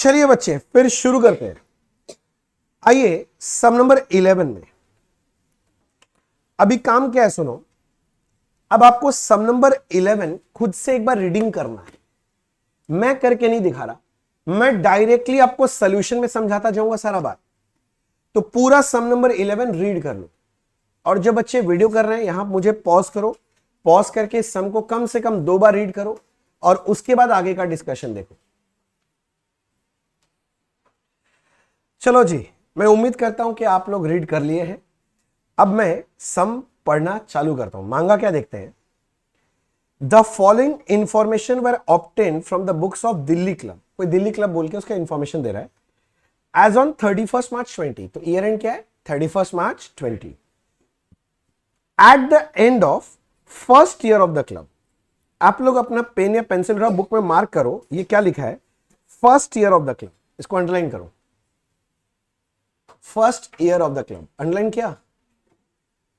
चलिए बच्चे फिर शुरू करते हैं। आइए सम नंबर 11 में अभी काम क्या है सुनो। अब आपको सम नंबर 11 खुद से एक बार रीडिंग करना है। मैं करके नहीं दिखा रहा, मैं डायरेक्टली आपको सॉल्यूशन में समझाता जाऊंगा सारा बात। तो पूरा सम नंबर 11 रीड कर लो। और जो बच्चे वीडियो कर रहे हैं यहां मुझे पॉज करो, पॉज करके सम को कम से कम 2 बार रीड करो और उसके बाद आगे का डिस्कशन देखो। चलो जी, मैं उम्मीद करता हूं कि आप लोग रीड कर लिए हैं। अब मैं सम पढ़ना चालू करता हूं। मांगा क्या देखते हैं। The following information were obtain from the books of Delhi club. कोई दिल्ली क्लब बोल के उसका इंफॉर्मेशन दे रहा है। एज ऑन 31 मार्च 20, तो ईयर एंड क्या है 31 March 20। At the end of first year of the club. आप लोग अपना पेन या पेंसिल रहा बुक में मार्क करो, ये क्या लिखा है, first year of the club. इसको अंडरलाइन करो, first year of the club. Underline किया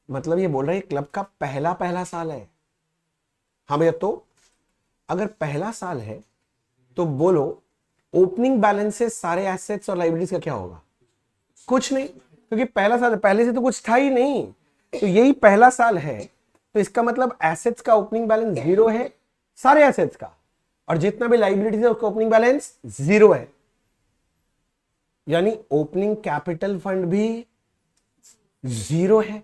मतलब ये बोल रहा है क्लब का पहला पहला साल है। हाँ भैया, तो अगर पहला साल है तो बोलो ओपनिंग बैलेंस से सारे एसेट्स और लाइबिलिटीज का क्या होगा, कुछ नहीं, क्योंकि पहला साल पहले से तो कुछ था ही नहीं। तो यही पहला साल है, तो इसका मतलब एसेट्स का ओपनिंग बैलेंस 0 है, सारे एसेट्स का, और जितना भी लाइबिलिटीज है उसका ओपनिंग बैलेंस 0 है। यानी ओपनिंग कैपिटल फंड भी 0 है।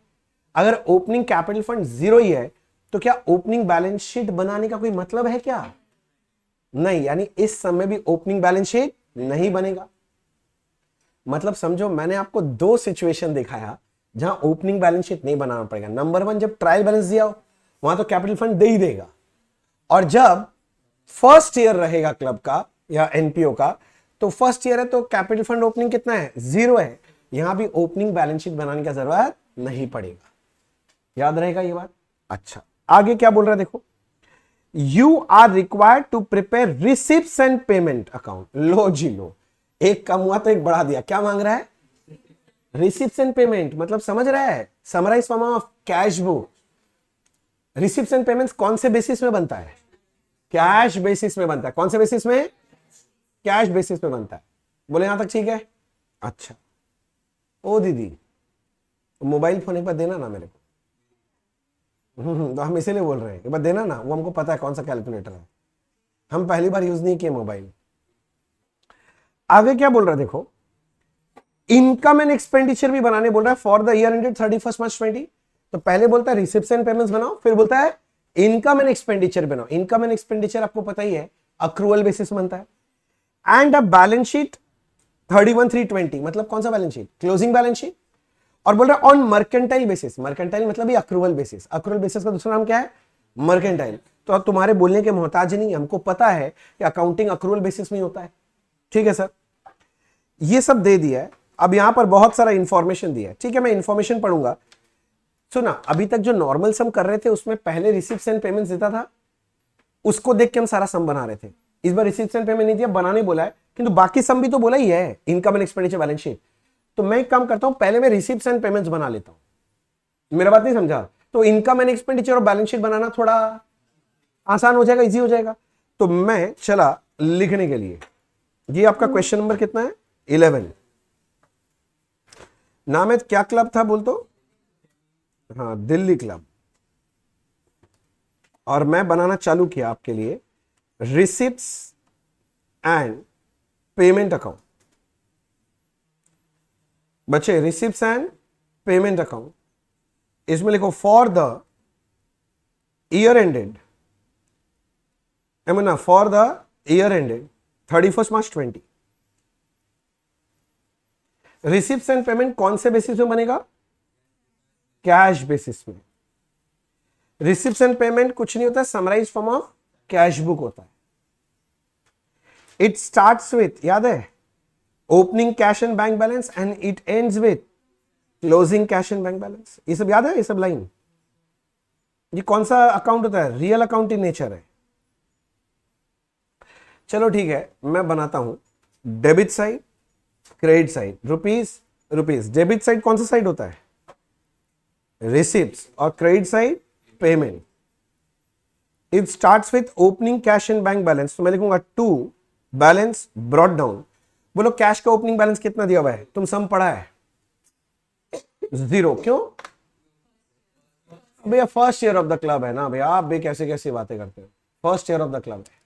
अगर ओपनिंग कैपिटल फंड 0 ही है तो क्या ओपनिंग बैलेंस शीट बनाने का कोई मतलब है क्या, नहीं। यानी इस समय भी ओपनिंग बैलेंस शीट नहीं बनेगा। मतलब समझो मैंने आपको 2 सिचुएशन दिखाया जहां ओपनिंग बैलेंस शीट नहीं बनाना पड़ेगा। नंबर 1, जब ट्रायल बैलेंस दिया हो वहां तो कैपिटल फंड दे ही देगा, और जब फर्स्ट ईयर रहेगा क्लब का या एनपीओ का, तो फर्स्ट ईयर है तो कैपिटल फंड ओपनिंग कितना है 0 है। यहां भी ओपनिंग बैलेंस शीट बनाने की जरूरत नहीं पड़ेगा। याद रहेगा ये बात। अच्छा, आगे क्या बोल रहा है देखो। You are required to prepare receipts and payment account. लो जी लो, एक कम हुआ तो एक बढ़ा दिया। क्या मांग रहा है, रिसिप्ट्स एंड पेमेंट, मतलब समझ रहा है summarise form of cash book. Receipts and payments कौन से बेसिस में बनता है, कैश बेसिस में बनता है। कौन से बेसिस में, कैश बेसिस पे बनता है। बोले यहां तक ठीक है। अच्छा ओ दीदी, मोबाइल फोन एक बार देना ना मेरे को। तो हम इसीलिए बोल रहे हैं एक बार देना ना, वो हमको पता है कौन सा कैलकुलेटर है, हम पहली बार यूज नहीं किए मोबाइल। आगे क्या बोल रहा है देखो, इनकम एंड एक्सपेंडिचर भी बनाने बोल रहा है for the year ended 31 March 20। तो पहले बोलता है रिसिप्ट्स एंड पेमेंट्स बनाओ, फिर बोलता है इनकम एंड एक्सपेंडिचर बनाओ। इनकम एंड एक्सपेंडिचर आपको पता ही है अक्रूवल बेसिस बनता है। एंड अ बैलेंस शीट 31/3/20, मतलब कौन सा balance sheet, closing balance sheet. और बोल रहा है ऑन मर्केंटाइल बेसिस। मर्केंटाइल मतलब ये अक्रूवल बेसिस। अक्रूवल बेसिस का दूसरा नाम क्या है, मर्केंटाइल। तो अब तुम्हारे बोलने के मोहताज नहीं, हमको पता है कि अकाउंटिंग अक्रूवल बेसिस में होता है। ठीक है सर, ये सब दे दिया है। अब यहां पर बहुत सारा इंफॉर्मेशन दिया है। ठीक है, मैं इंफॉर्मेशन पढ़ूंगा। सुना, अभी तक जो नॉर्मल सम कर रहे थे उसमें पहले रिसिप्ट्स एंड पेमेंट्स देता था, उसको देख के हम सारा सम बना रहे थे। इस बार रिसिप्ट्स एंड पेमेंट नहीं दिया, बनाने बोला है, किंतु बाकी सम भी तो बोला ही है, income and expenditure balance sheet. तो मैं एक काम करता हूं, पहले मैं रिसिप्ट्स एंड पेमेंट्स बना लेता हूं। मेरा बात नहीं समझा, तो इनकम एंड एक्सपेंडिचर और बैलेंस शीट बनाना थोड़ा आसान हो जाएगा, इजी हो जाएगा। तो मैं चला लिखने के लिए। ये आपका क्वेश्चन नंबर कितना है, 11। नाम है क्या क्लब था बोल तो, हाँ दिल्ली क्लब। और मैं बनाना चालू किया आपके लिए रिसिप्ट्स एंड पेमेंट अकाउंट। बच्चे रिसिप्ट्स एंड पेमेंट अकाउंट, इसमें लिखो फॉर द ईयर एंडेड, ना for the year ended 31 March 20। Receipts and payment कौन से बेसिस में बनेगा, कैश बेसिस में। रिसिप्ट्स एंड पेमेंट कुछ नहीं होता, summarise form of cash book होता है। इट स्टार्ट्स विथ, याद है, opening cash and bank balance and it ends with closing cash and bank balance. ये सब याद है, ये सब लाइन। ये कौन सा अकाउंट होता है, रियल अकाउंट इन नेचर है। चलो ठीक है, मैं बनाता हूं debit side, credit side, rupees rupees. Debit side कौन सा साइड होता है, रिसिप्ट्स, और credit side payment. It starts with opening cash and bank balance, तो मैं लिखूंगा टू बैलेंस ब्रॉट डाउन बोलो कैश का ओपनिंग बैलेंस कितना दिया हुआ है, तुम सम पढ़ा है? 0। क्यों भैया? First year of the club है ना भैया, आप भी कैसे कैसे बातें करते हो, first year of the club है,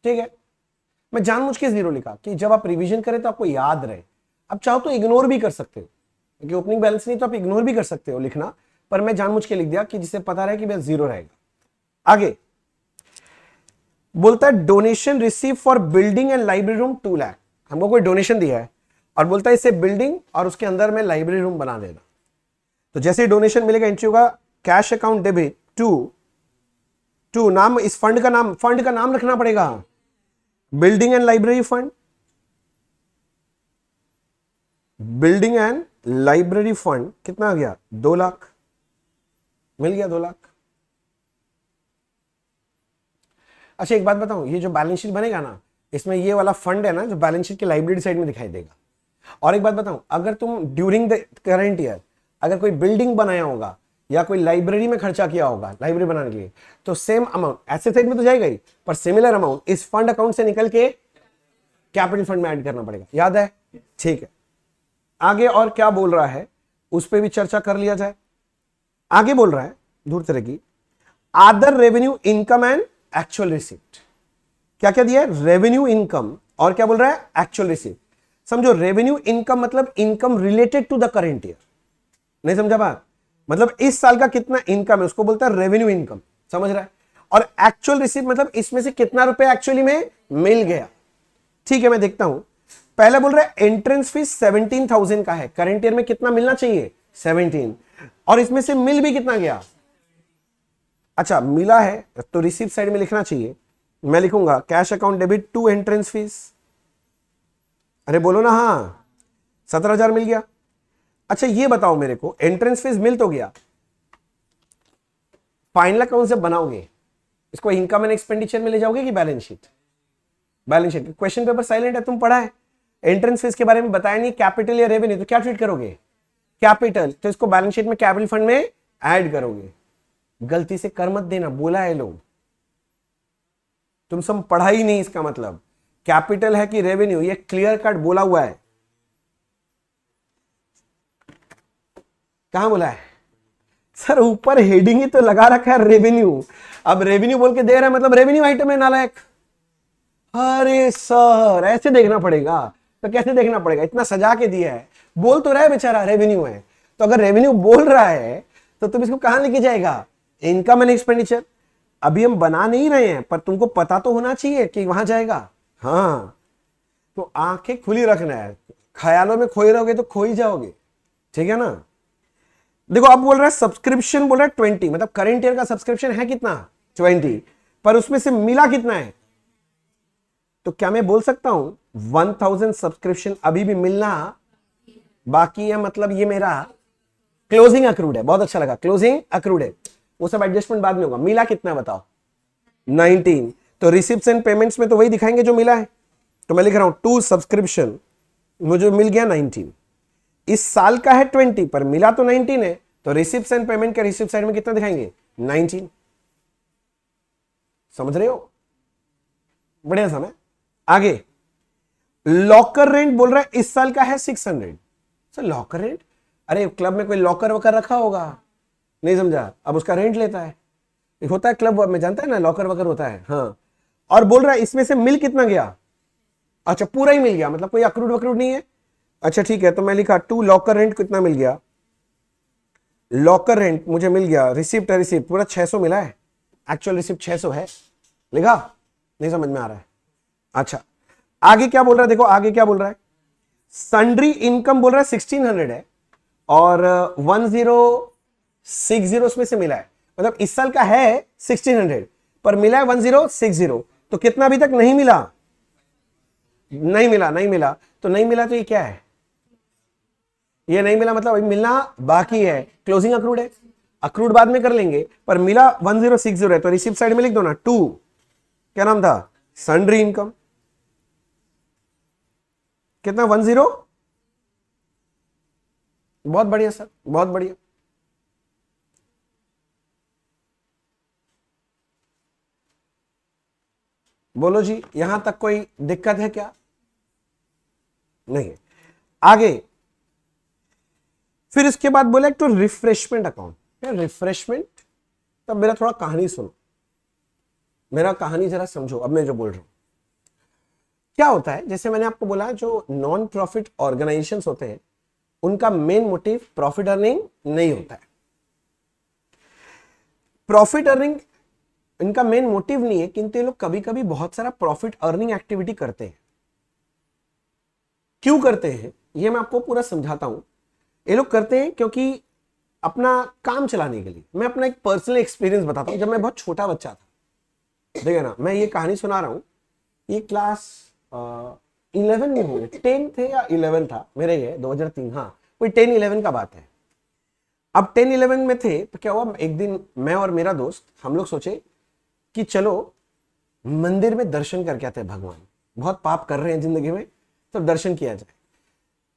ठीक है। मैं जानबूझ के 0 लिखा कि जब आप रिवीजन करें तो आपको याद रहे। अब चाहो तो इग्नोर भी कर सकते हो, क्योंकि ओपनिंग बैलेंस नहीं तो आप इग्नोर भी कर सकते हो लिखना, पर मैं जानबूझ के लिख दिया कि जिससे पता रहे कि भैया 0 रहेगा। आगे बोलता है donation receive for building and library room 2 lakh. हमको कोई डोनेशन दिया है और बोलता है इसे बिल्डिंग और उसके अंदर में लाइब्रेरी रूम बना देना। तो जैसे ही डोनेशन मिलेगा एंट्री होगा कैश अकाउंट डेबिट टू नाम, इस फंड का नाम रखना पड़ेगा, building and library fund, building and library fund कितना आ गया? 2 लाख। मिल गया 2 लाख। अच्छा एक बात बताऊं, ये जो बैलेंस शीट बनेगा ना, इसमें ये वाला फंड है ना जो बैलेंस शीट की लाइब्रेरी साइड में दिखाई देगा। और एक बात बताऊं, अगर तुम ड्यूरिंग द करंट ईयर अगर कोई बिल्डिंग बनाया होगा या कोई लाइब्रेरी में खर्चा किया होगा लाइब्रेरी बनाने के लिए, तो सेम अमाउंट एसेट साइड में तो जाएगा ही, पर सिमिलर अमाउंट इस फंड अकाउंट से निकल के कैपिटल फंड में ऐड करना पड़ेगा। याद है? ठीक है। आगे और क्या बोल रहा है उस पर भी चर्चा कर लिया जाए। आगे बोल रहा है दूर तरह की other revenue income and actual receipt. क्या क्या दिया है? रेवेन्यू इनकम और क्या बोल रहा है? Actual receipt. समझो रेवेन्यू इनकम मतलब income related to the current year. नहीं समझा बात? मतलब इस साल का कितना इनकम है उसको बोलता है रेवेन्यू इनकम। समझ रहा है? और एक्चुअल रिसीप्ट मतलब इसमें से कितना रुपए एक्चुअली में मिल गया। ठीक है, मैं देखता हूं। पहले बोल रहा है एंट्रेंस फीस 17,000 का है, करंट ईयर में कितना मिलना चाहिए? 17। और इसमें से मिल भी कितना गया? अच्छा मिला है तो रिसीप्ट साइड में लिखना चाहिए। मैं लिखूंगा cash account debit to entrance fees. अरे बोलो ना, हाँ 17,000 मिल गया। अच्छा ये बताओ मेरे को, एंट्रेंस फीस मिल तो गया, फाइनल अकाउंट से बनाओगे इसको इनकम एंड एक्सपेंडिचर में ले जाओगे कि balance sheet? Balance sheet. Question paper silent है, तुम पढ़ा है, एंट्रेंस फीस के बारे में बताया नहीं, कैपिटल या रेवेन्यू, तो क्या ट्रीट करोगे? कैपिटल, तो इसको बैलेंस शीट में कैपिटल फंड में ऐड करोगे। गलती से कर मत देना, बोला है लोग, तुम सब पढ़ा ही नहीं। इसका मतलब कैपिटल है कि रेवेन्यू, ये क्लियर कट बोला हुआ है। कहां बोला है सर? ऊपर हेडिंग ही तो लगा रखा है रेवेन्यू। अब रेवेन्यू बोल के दे रहा है मतलब रेवेन्यू आइटम है नालायक। अरे सर ऐसे देखना पड़ेगा, तो कैसे देखना पड़ेगा? इतना सजा के दिया है, बोल तो रहा है बेचारा रेवेन्यू है, तो अगर रेवेन्यू बोल रहा है तो तुम इसको कहां लेके जाएगा? Income and expenditure. अभी हम बना नहीं रहे हैं, पर तुमको पता तो होना चाहिए कि वहां जाएगा। हाँ तो आंखें खुली रखना है, ख्यालों में खोए रहोगे तो खो ही जाओगे। ठीक है ना? देखो अब बोल रहा है सब्सक्रिप्शन, बोल रहा है 20, मतलब करंट ईयर का सब्सक्रिप्शन है कितना? 20, पर उसमें से मिला कितना है? तो क्या मैं बोल सकता हूं 1000 सब्सक्रिप्शन अभी भी मिलना बाकी है, मतलब ये मेरा क्लोजिंग अक्रूड है। बहुत अच्छा लगा, क्लोजिंग अक्रूड है, वो सब एडजस्टमेंट बाद में होगा। मिला कितना बताओ? 19। तो रिसिप्ट्स एंड पेमेंट्स में तो वही दिखाएंगे जो मिला है। तो मैं लिख रहा हूं टू सब्सक्रिप्शन, मुझे मिल गया 19। इस साल का है 20 पर मिला तो 19 है, तो रिसिप्ट्स एंड पेमेंट के रिसिप्ट साइड में कितना दिखाएंगे? 19। समझ रहे हो? बढ़िया समय। आगे लॉकर रेंट बोल रहा है इस साल का है 600। सर लॉकर रेंट, अरे क्लब में कोई लॉकर वॉकर रखा होगा, नहीं समझा? अब उसका रेंट लेता है, होता है क्लब में, जानता है ना, लॉकर वॉकर होता है। हाँ और बोल रहा है इसमें से मिल कितना गया? अच्छा पूरा ही मिल गया, मतलब कोई अक्रूड वक्रूड नहीं है। अच्छा ठीक है, तो मैं लिखा टू लॉकर रेंट कितना मिल गया? लॉकर रेंट मुझे मिल गया, रिसिप्ट है, रिसिप्ट पूरा 600 मिला है, एक्चुअल रिसिप्ट 600 है। लिखा? नहीं समझ में आ रहा है? अच्छा आगे क्या बोल रहा है, देखो आगे क्या बोल रहा है। सन्ड्री इनकम बोल रहा है 1600 है और 1060 उसमें से मिला है, मतलब इस साल का है 1600 पर मिला है 1060। तो कितना अभी तक नहीं मिला? नहीं मिला, नहीं मिला, तो नहीं मिला तो ये क्या है? ये नहीं मिला मतलब अभी मिलना बाकी है, क्लोजिंग अक्रूड है। अक्रूड बाद में कर लेंगे, पर मिला 1060 है, तो रिसिप्ट साइड में लिख दो ना टू, क्या नाम था? Sundry income. कितना? 10। बहुत बढ़िया सर, बहुत बढ़िया। बोलो जी, यहां तक कोई दिक्कत है क्या? नहीं है। आगे फिर इसके बाद बोला एक तो रिफ्रेशमेंट अकाउंट। रिफ्रेशमेंट, तब मेरा थोड़ा कहानी सुनो, मेरा कहानी जरा समझो। अब मैं जो बोल रहा हूं क्या होता है, जैसे मैंने आपको बोला जो नॉन प्रॉफिट ऑर्गेनाइजेशंस होते हैं उनका मेन मोटिव प्रॉफिट अर्निंग नहीं होता है। प्रॉफिट अर्निंग इनका मेन मोटिव नहीं है, किंतु ये लोग कभी कभी बहुत सारा प्रॉफिट अर्निंग एक्टिविटी करते हैं। क्यों करते हैं ये मैं आपको पूरा समझाता हूं। ये लोग करते हैं क्योंकि अपना काम चलाने के लिए। मैं अपना एक पर्सनल एक्सपीरियंस बताता हूं। जब मैं बहुत छोटा बच्चा था, देखिए ना, मैं ये कहानी सुना रहा हूं, ये क्लास 11 में होंगे, 10 थे या 11 था मेरे, ये 2003, हाँ कोई 10-11 का बात है। अब 10-11 में थे तो क्या हुआ, एक दिन मैं और मेरा दोस्त हम लोग सोचे कि चलो मंदिर में दर्शन करके आते हैं, भगवान बहुत पाप कर रहे हैं जिंदगी में तो दर्शन किया जाए।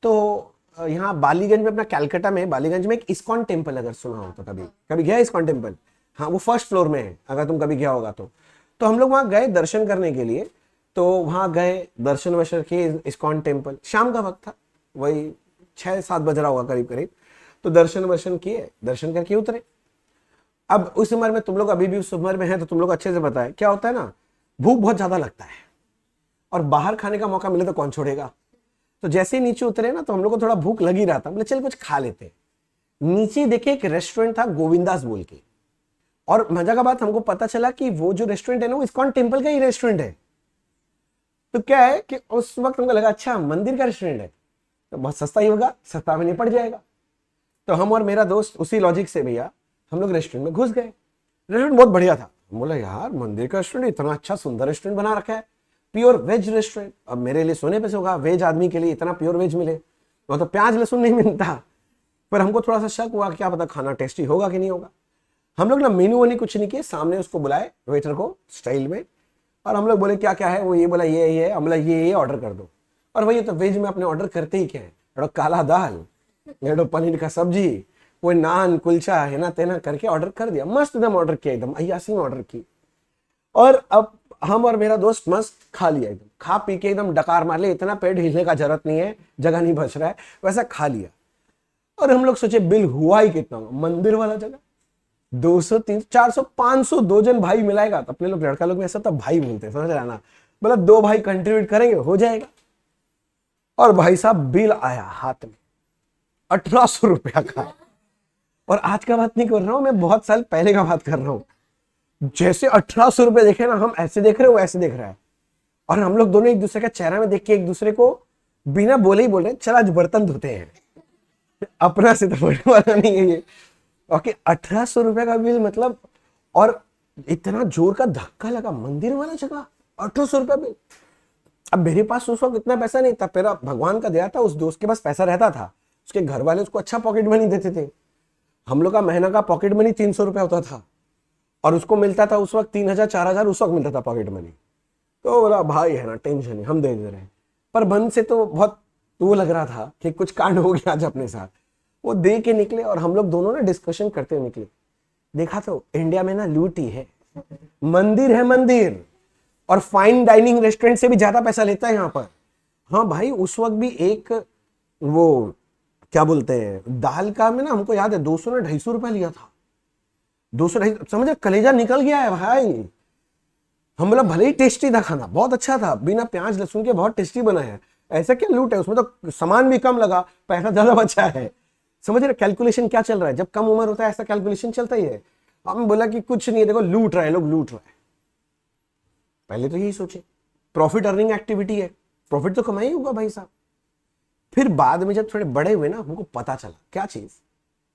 तो यहाँ बालीगंज में, अपना कलकत्ता में बालीगंज में एक इस्कॉन टेम्पल, अगर सुना हो तो कभी कभी गया इस्कॉन टेम्पल, हाँ वो फर्स्ट फ्लोर में है, अगर तुम कभी गया होगा तो हम लोग वहां गए दर्शन करने के लिए। तो वहां गए, दर्शन वर्शन किए इस्कॉन टेम्पल, शाम का वक्त था, वही 6-7 बज रहा होगा करीब करीब। तो दर्शन वर्शन किए, दर्शन करके उतरे। अब उस उम्र में, तुम लोग अभी भी उस उम्र में है तो तुम लोग अच्छे से पता है क्या होता है ना, भूख बहुत ज्यादा लगता है और बाहर खाने का मौका मिले तो कौन छोड़ेगा। तो जैसे ही नीचे उतरे ना तो हम लोग को थोड़ा भूख लग ही रहा था, बोले चल कुछ खा लेते। नीचे देखे एक रेस्टोरेंट था गोविंदास बोल के, और मजा का बात हमको पता चला कि वो जो रेस्टोरेंट है ना वो इस्कॉन टेम्पल का ही रेस्टोरेंट है। तो क्या है कि उस वक्त हमको लगा अच्छा मंदिर का रेस्टोरेंट है तो बहुत सस्ता ही होगा, सस्ता में निपट जाएगा। तो हम और मेरा दोस्त उसी लॉजिक से भैया हम लोग रेस्टोरेंट में घुस गए। रेस्टोरेंट बहुत बढ़िया था, बोला यार मंदिर का रेस्टोरेंट, इतना अच्छा सुंदर रेस्टोरेंट बना रखा है, प्योर वेज रेस्टोरेंट। अब मेरे लिए सोने पे से होगा, वेज आदमी के लिए इतना प्योर वेज मिले, वो तो प्याज लहसुन नहीं मिलता। पर हमको थोड़ा सा शक हुआ, क्या पता खाना टेस्टी होगा कि नहीं होगा। हम लोग ना मेनू वनी कुछ नहीं किए, सामने उसको बुलाए वेटर को स्टाइल में, और हम लोग बोले क्या क्या है, वो ये बोला ये हम बोला ये ऑर्डर कर दो। और वही तो वेज में अपने ऑर्डर करते ही क्या है, थोड़ा काला दाल, थोड़ा पनीर का सब्जी, कोई नान कुलचा है ना तेना करके ऑर्डर कर दिया। मस्त एकदम ऑर्डर किया, एकदम अय्यासी में ऑर्डर की। और अब हम और मेरा दोस्त मस्त खा लिया, एकदम खा पी के एकदम डकार मार लिया, इतना पेट हिलने का जरूरत नहीं है, जगह नहीं बच रहा है, वैसा खा लिया। और हम लोग सोचे बिल हुआ ही कितना, मंदिर वाला जगह 200 300 400 500 दो जन भाई मिलाएगा तो अपने लोग लड़का लोग में ऐसा तब भाई बोलते हैं, समझ रहा ना, मतलब 2 भाई कंट्रीब्यूट करेंगे हो जाएगा। और भाई साहब बिल आया हाथ में 1800 रुपया का। और आज का बात नहीं कर रहा हूं मैं, बहुत साल पहले का बात कर रहा हूं। जैसे 1800 रुपये देखे ना, हम ऐसे देख रहे हो ऐसे देख रहा है। और हम लोग दोनों एक दूसरे का चेहरा में देख के एक दूसरे को बिना बोले ही बोल रहे चल आज बर्तन धोते हैं, अपना से तो बढ़ने वाला नहीं है ये। ओके 1800 रुपये का बिल, मतलब और इतना जोर का धक्का लगा, मंदिर वाला जगह 1800 रुपया बिल। अब मेरे पास उस वक्त इतना पैसा नहीं था, मेरा भगवान का दया था, उस दोस्त के पास पैसा रहता था, उसके घर वाले उसको अच्छा पॉकेट मनी देते थे। हम लोग का महीना का पॉकेट मनी 300 रुपया होता था और उसको मिलता था उस वक्त 3000-4000 उस वक्त मिलता था पॉकेट मनी। तो बोला भाई है ना टेंशन नहीं, हम दे रहे हैं। पर मन से तो बहुत वो लग रहा था कि कुछ कांड हो गया आज अपने साथ। वो दे के निकले और हम लोग दोनों ना डिस्कशन करते हुए निकले। देखा तो इंडिया में ना लूट ही है, मंदिर है मंदिर, और फाइन डाइनिंग रेस्टोरेंट से भी ज्यादा पैसा लेता है यहाँ पर। हाँ भाई उस वक्त भी एक वो क्या बोलते हैं दाल का में ना, हमको याद है 200 ना 250 रुपया लिया था, 200-250, समझे कलेजा निकल गया है भाई। हम बोला भले ही टेस्टी था खाना, बहुत अच्छा था, बिना प्याज लहसुन के बहुत टेस्टी बना है, ऐसा क्या लूट है उसमें, तो सामान भी कम लगा पैसा ज्यादा बचा है। समझ रहे कैलकुलेशन क्या चल रहा है, जब कम उम्र होता है ऐसा कैलकुलेशन चलता ही है। हम बोला कि कुछ नहीं है, देखो लूट रहे लोग, लूट रहे। पहले तो यही सोचे प्रॉफिट अर्निंग एक्टिविटी है, प्रॉफिट तो कमाई होगा भाई साहब। फिर बाद में जब थोड़े बड़े हुए ना हमको पता चला क्या चीज,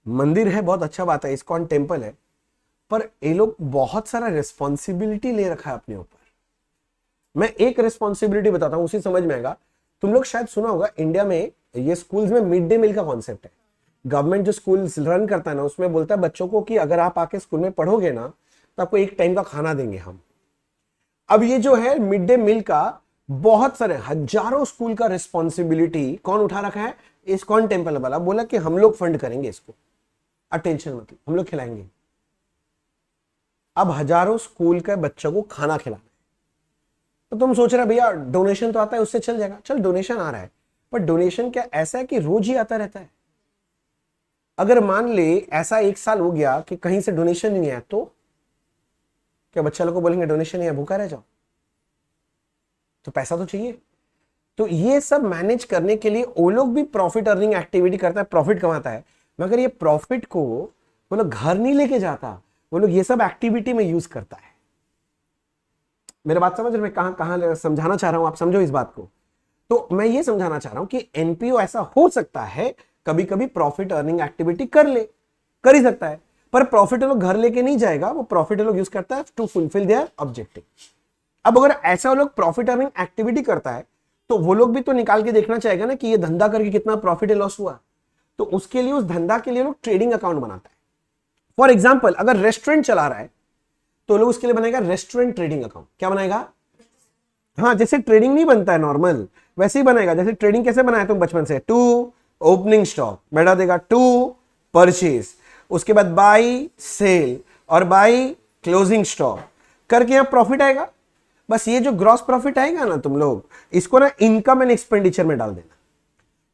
मंदिर है बहुत अच्छा बात है, इस्कॉन टेम्पल है, पर ये लोग बहुत सारा रिस्पॉन्सिबिलिटी ले रखा है अपने ऊपर। मैं एक रिस्पॉन्सिबिलिटी बताता हूं उसी समझ में आएगा। तुम लोग शायद सुना होगा इंडिया में ये स्कूल्स में मिड डे मील का कॉन्सेप्ट है। गवर्नमेंट जो स्कूल्स रन करता है ना उसमें बोलता है बच्चों को कि अगर आप आके स्कूल में पढ़ोगे ना तो आपको एक टाइम का खाना देंगे हम। अब ये जो है मिड डे मील का बहुत सारे हजारों स्कूल का रिस्पॉन्सिबिलिटी कौन उठा रखा है, इस्कॉन टेम्पल वाला बोला कि हम लोग फंड करेंगे इसको, अटेंशन मतलब हम लोग खिलाएंगे। अब हजारों स्कूल के बच्चों को खाना खिलाना है। तो तुम सोच रहे भैया डोनेशन तो आता है उससे चल जाएगा, चल डोनेशन आ रहा है, पर डोनेशन क्या ऐसा है कि रोज ही आता रहता है? अगर मान ले ऐसा 1 साल हो गया कि कहीं से डोनेशन नहीं आया, तो क्या बच्चा लोग को बोलेंगे डोनेशन नहीं है, भूखा रह जाओ? तो पैसा तो चाहिए। तो ये सब मैनेज करने के लिए वो लोग भी प्रॉफिट अर्निंग एक्टिविटी करता है, प्रॉफिट कमाता है, मगर ये प्रॉफिट को वो लोग घर नहीं लेके जाता, वो लोग ये सब एक्टिविटी में यूज करता है। मेरे बात समझ रहे, मैं कहां कहां समझाना चाह रहा हूं, आप समझो इस बात को। तो मैं ये समझाना चाह रहा हूं कि एनपीओ ऐसा हो सकता है कभी कभी प्रॉफिट अर्निंग एक्टिविटी कर ही सकता है, पर प्रॉफिट लोग घर लेके नहीं जाएगा, वो प्रॉफिट लोग यूज करता है टू फुलफिल देयर ऑब्जेक्टिव। अब अगर ऐसा लोग प्रॉफिट अर्निंग एक्टिविटी करता है तो वो लोग भी तो निकाल के देखना चाहेगा ना कि ये धंधा करके कितना प्रॉफिट लॉस हुआ। तो उसके लिए, उस धंधा के लिए लोग ट्रेडिंग अकाउंट बनाता है। फॉर एग्जाम्पल, अगर रेस्टोरेंट चला रहा है तो लोग उसके लिए बनाएगा रेस्टोरेंट ट्रेडिंग अकाउंट। क्या बनाएगा? हाँ, जैसे ट्रेडिंग नहीं बनता है नॉर्मल, वैसे ही बनाएगा। जैसे ट्रेडिंग कैसे बनाया तुम बचपन से, टू ओपनिंग स्टॉक बैठा देगा, टू परचेज, उसके बाद बाई सेल और बाई क्लोजिंग स्टॉक करके यहां प्रॉफिट आएगा। बस ये जो ग्रॉस प्रॉफिट आएगा ना, तुम लोग इसको ना इनकम एंड एक्सपेंडिचर में डाल देना,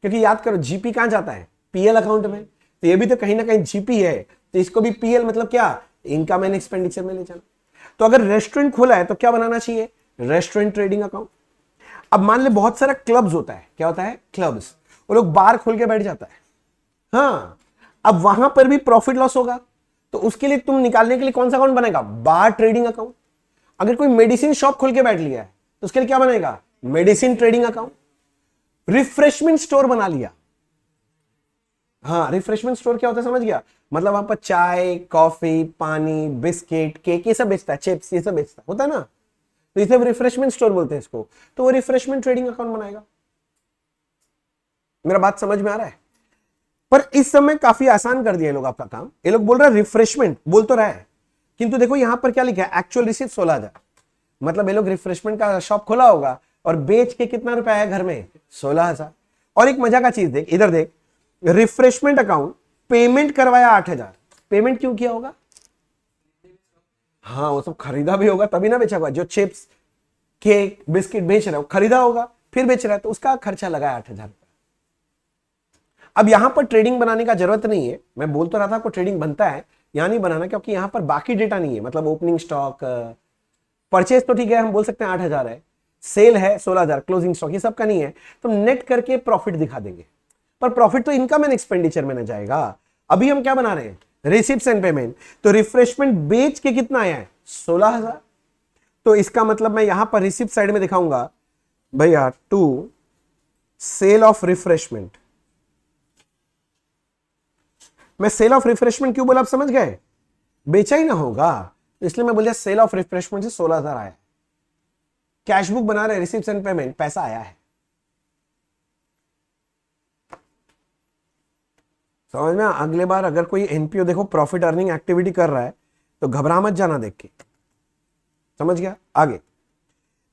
क्योंकि याद करो जीपी कहां जाता है? पीएल अकाउंट में। तो ये भी तो कहीं ना कहीं जीपी है, तो इसको भी पीएल मतलब क्या, इनकम एंड एक्सपेंडिचर में ले जाना। तो अगर रेस्टोरेंट खोला है तो क्या बनाना चाहिए? Restaurant trading account. अब मान ले बहुत सारा क्लब्स होता है, क्या होता है? क्लब्स। वो लोग बार खोल के बैठ जाता है। हाँ, अब वहां पर भी प्रॉफिट लॉस होगा, तो उसके लिए तुम निकालने के लिए कौन सा अकाउंट बनेगा? बार ट्रेडिंग अकाउंट। अगर कोई मेडिसिन शॉप खोल के बैठ लिया है तो उसके लिए क्या बनेगा? Medicine trading account. Refreshment store बना लिया। हाँ, रिफ्रेशमेंट स्टोर क्या होता है समझ गया? मतलब वहां पर चाय, कॉफी, पानी, बिस्किट, केक, ये सब बेचता है, चिप्स, ये सब बेचता होता है ना, तो इसे रिफ्रेशमेंट स्टोर बोलते हैं इसको। तो वो रिफ्रेशमेंट ट्रेडिंग अकाउंट बनाएगा। मेरा बात समझ में आ रहा है? पर इस समय काफी आसान कर दिया लोग आपका काम। ये लोग बोल रहा है रिफ्रेशमेंट, बोल तो रहा है, किंतु देखो यहां पर क्या लिखा है? Actual receive 16,000। मतलब ये लोग रिफ्रेशमेंट का शॉप खोला होगा और बेच के कितना रुपया आया घर में? 16,000। और एक मजा का चीज देख, इधर देख, रिफ्रेशमेंट अकाउंट पेमेंट करवाया 8,000। पेमेंट क्यों किया होगा? हाँ, वो सब खरीदा भी होगा तभी ना बेचा होगा। जो चिप्स, केक, बिस्किट बेच रहा है, खरीदा होगा फिर बेच रहा है, तो उसका खर्चा लगा 8,000। अब यहां पर ट्रेडिंग बनाने का जरूरत नहीं है। मैं बोल तो रहा था आपको ट्रेडिंग बनता है, यहां नहीं बनाना, क्योंकि यहां पर बाकी डेटा नहीं है। मतलब ओपनिंग स्टॉक, परचेज तो ठीक है, हम बोल सकते हैं 8,000 है, सेल है 16,000, क्लोजिंग स्टॉक, ये सब का नहीं है, तो नेट करके प्रॉफिट दिखा देंगे। पर प्रॉफिट तो इनकम एंड एक्सपेंडिचर में न जाएगा। अभी हम क्या बना रहे हैं? Receipts and payment. तो रिफ्रेशमेंट बेच के कितना आया है? 16,000। तो इसका मतलब मैं यहां पर रिसिप्ट साइड में दिखाऊंगा भैया, टू सेल ऑफ रिफ्रेशमेंट। मैं सेल ऑफ रिफ्रेशमेंट क्यों बोला, आप समझ गए? बेचा ही ना होगा, इसलिए मैं बोल दिया सेल ऑफ रिफ्रेशमेंट से 16,000 आया। कैश बुक बना रहे, रिसिप्ट्स एंड पेमेंट, पैसा आया है। समझ में? अगले बार अगर कोई एनपीओ देखो प्रॉफिट अर्निंग एक्टिविटी कर रहा है तो घबरा मत जाना देख के। समझ गया? आगे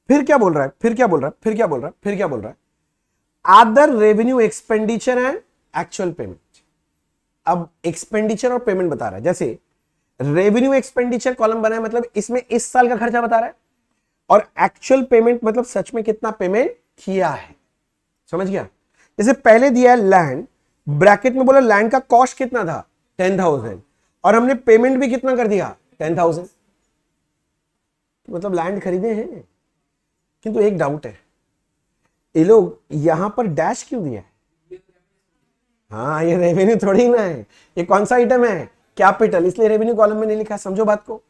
फिर क्या बोल रहा है? फिर क्या बोल रहा है? फिर क्या बोल रहा है? फिर क्या बोल रहा है? Other revenue expenditure and actual payment. अब एक्सपेंडिचर और पेमेंट बता रहा है। जैसे रेवेन्यू एक्सपेंडिचर कॉलम बना है, मतलब इसमें इस साल का खर्चा बता रहा है, और एक्चुअल पेमेंट मतलब सच में कितना पेमेंट किया है। समझ गया? जैसे पहले दिया है लैंड, ब्रैकेट में बोला लैंड का कॉस्ट कितना था? 10,000, और हमने पेमेंट भी कितना कर दिया? 10,000। मतलब लैंड खरीदे हैं। किंतु एक डाउट है, ये लोग यहां पर डैश क्यों दिया है? हाँ, ये रेवेन्यू थोड़ी ना है, ये कौन सा आइटम है? कैपिटल, इसलिए रेवेन्यू कॉलम में नहीं लिखा। समझो बात को,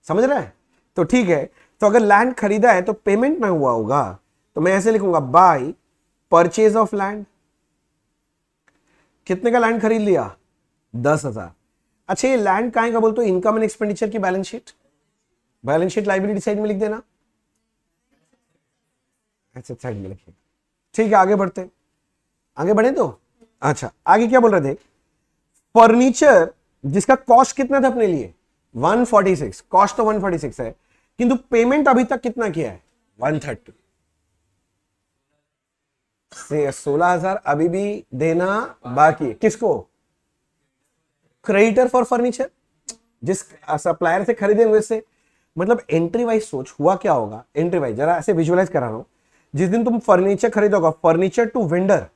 समझ रहा है? तो ठीक है, तो अगर लैंड खरीदा है तो पेमेंट ना हुआ होगा, तो मैं ऐसे लिखूंगा बाय परचेज ऑफ लैंड। कितने का लैंड खरीद लिया? 10,000। अच्छा, ये लैंड कहां का बोलते हो? इनकम एंड एक्सपेंडिचर की balance sheet. Balance sheet liability side में लिख देना, एसेट साइड में लिखिए। ठीक है, आगे बढ़ते, आगे बढ़े तो। अच्छा, आगे क्या बोल रहे थे? फर्नीचर जिसका कॉस्ट कितना था अपने लिए? 146। कॉस्ट तो 146 है, किंतु पेमेंट अभी तक कितना किया है? 130 से 16,000 अभी भी देना बाकी है। किसको? क्रेडिटर फॉर फर्नीचर, जिस सप्लायर से खरीदे हुए से। मतलब एंट्री वाइज सोच, हुआ क्या होगा? एंट्री वाइज जरा ऐसे विजुअलाइज करा रहा हूं। जिस दिन तुम फर्नीचर खरीदोगा, फर्नीचर टू वेंडर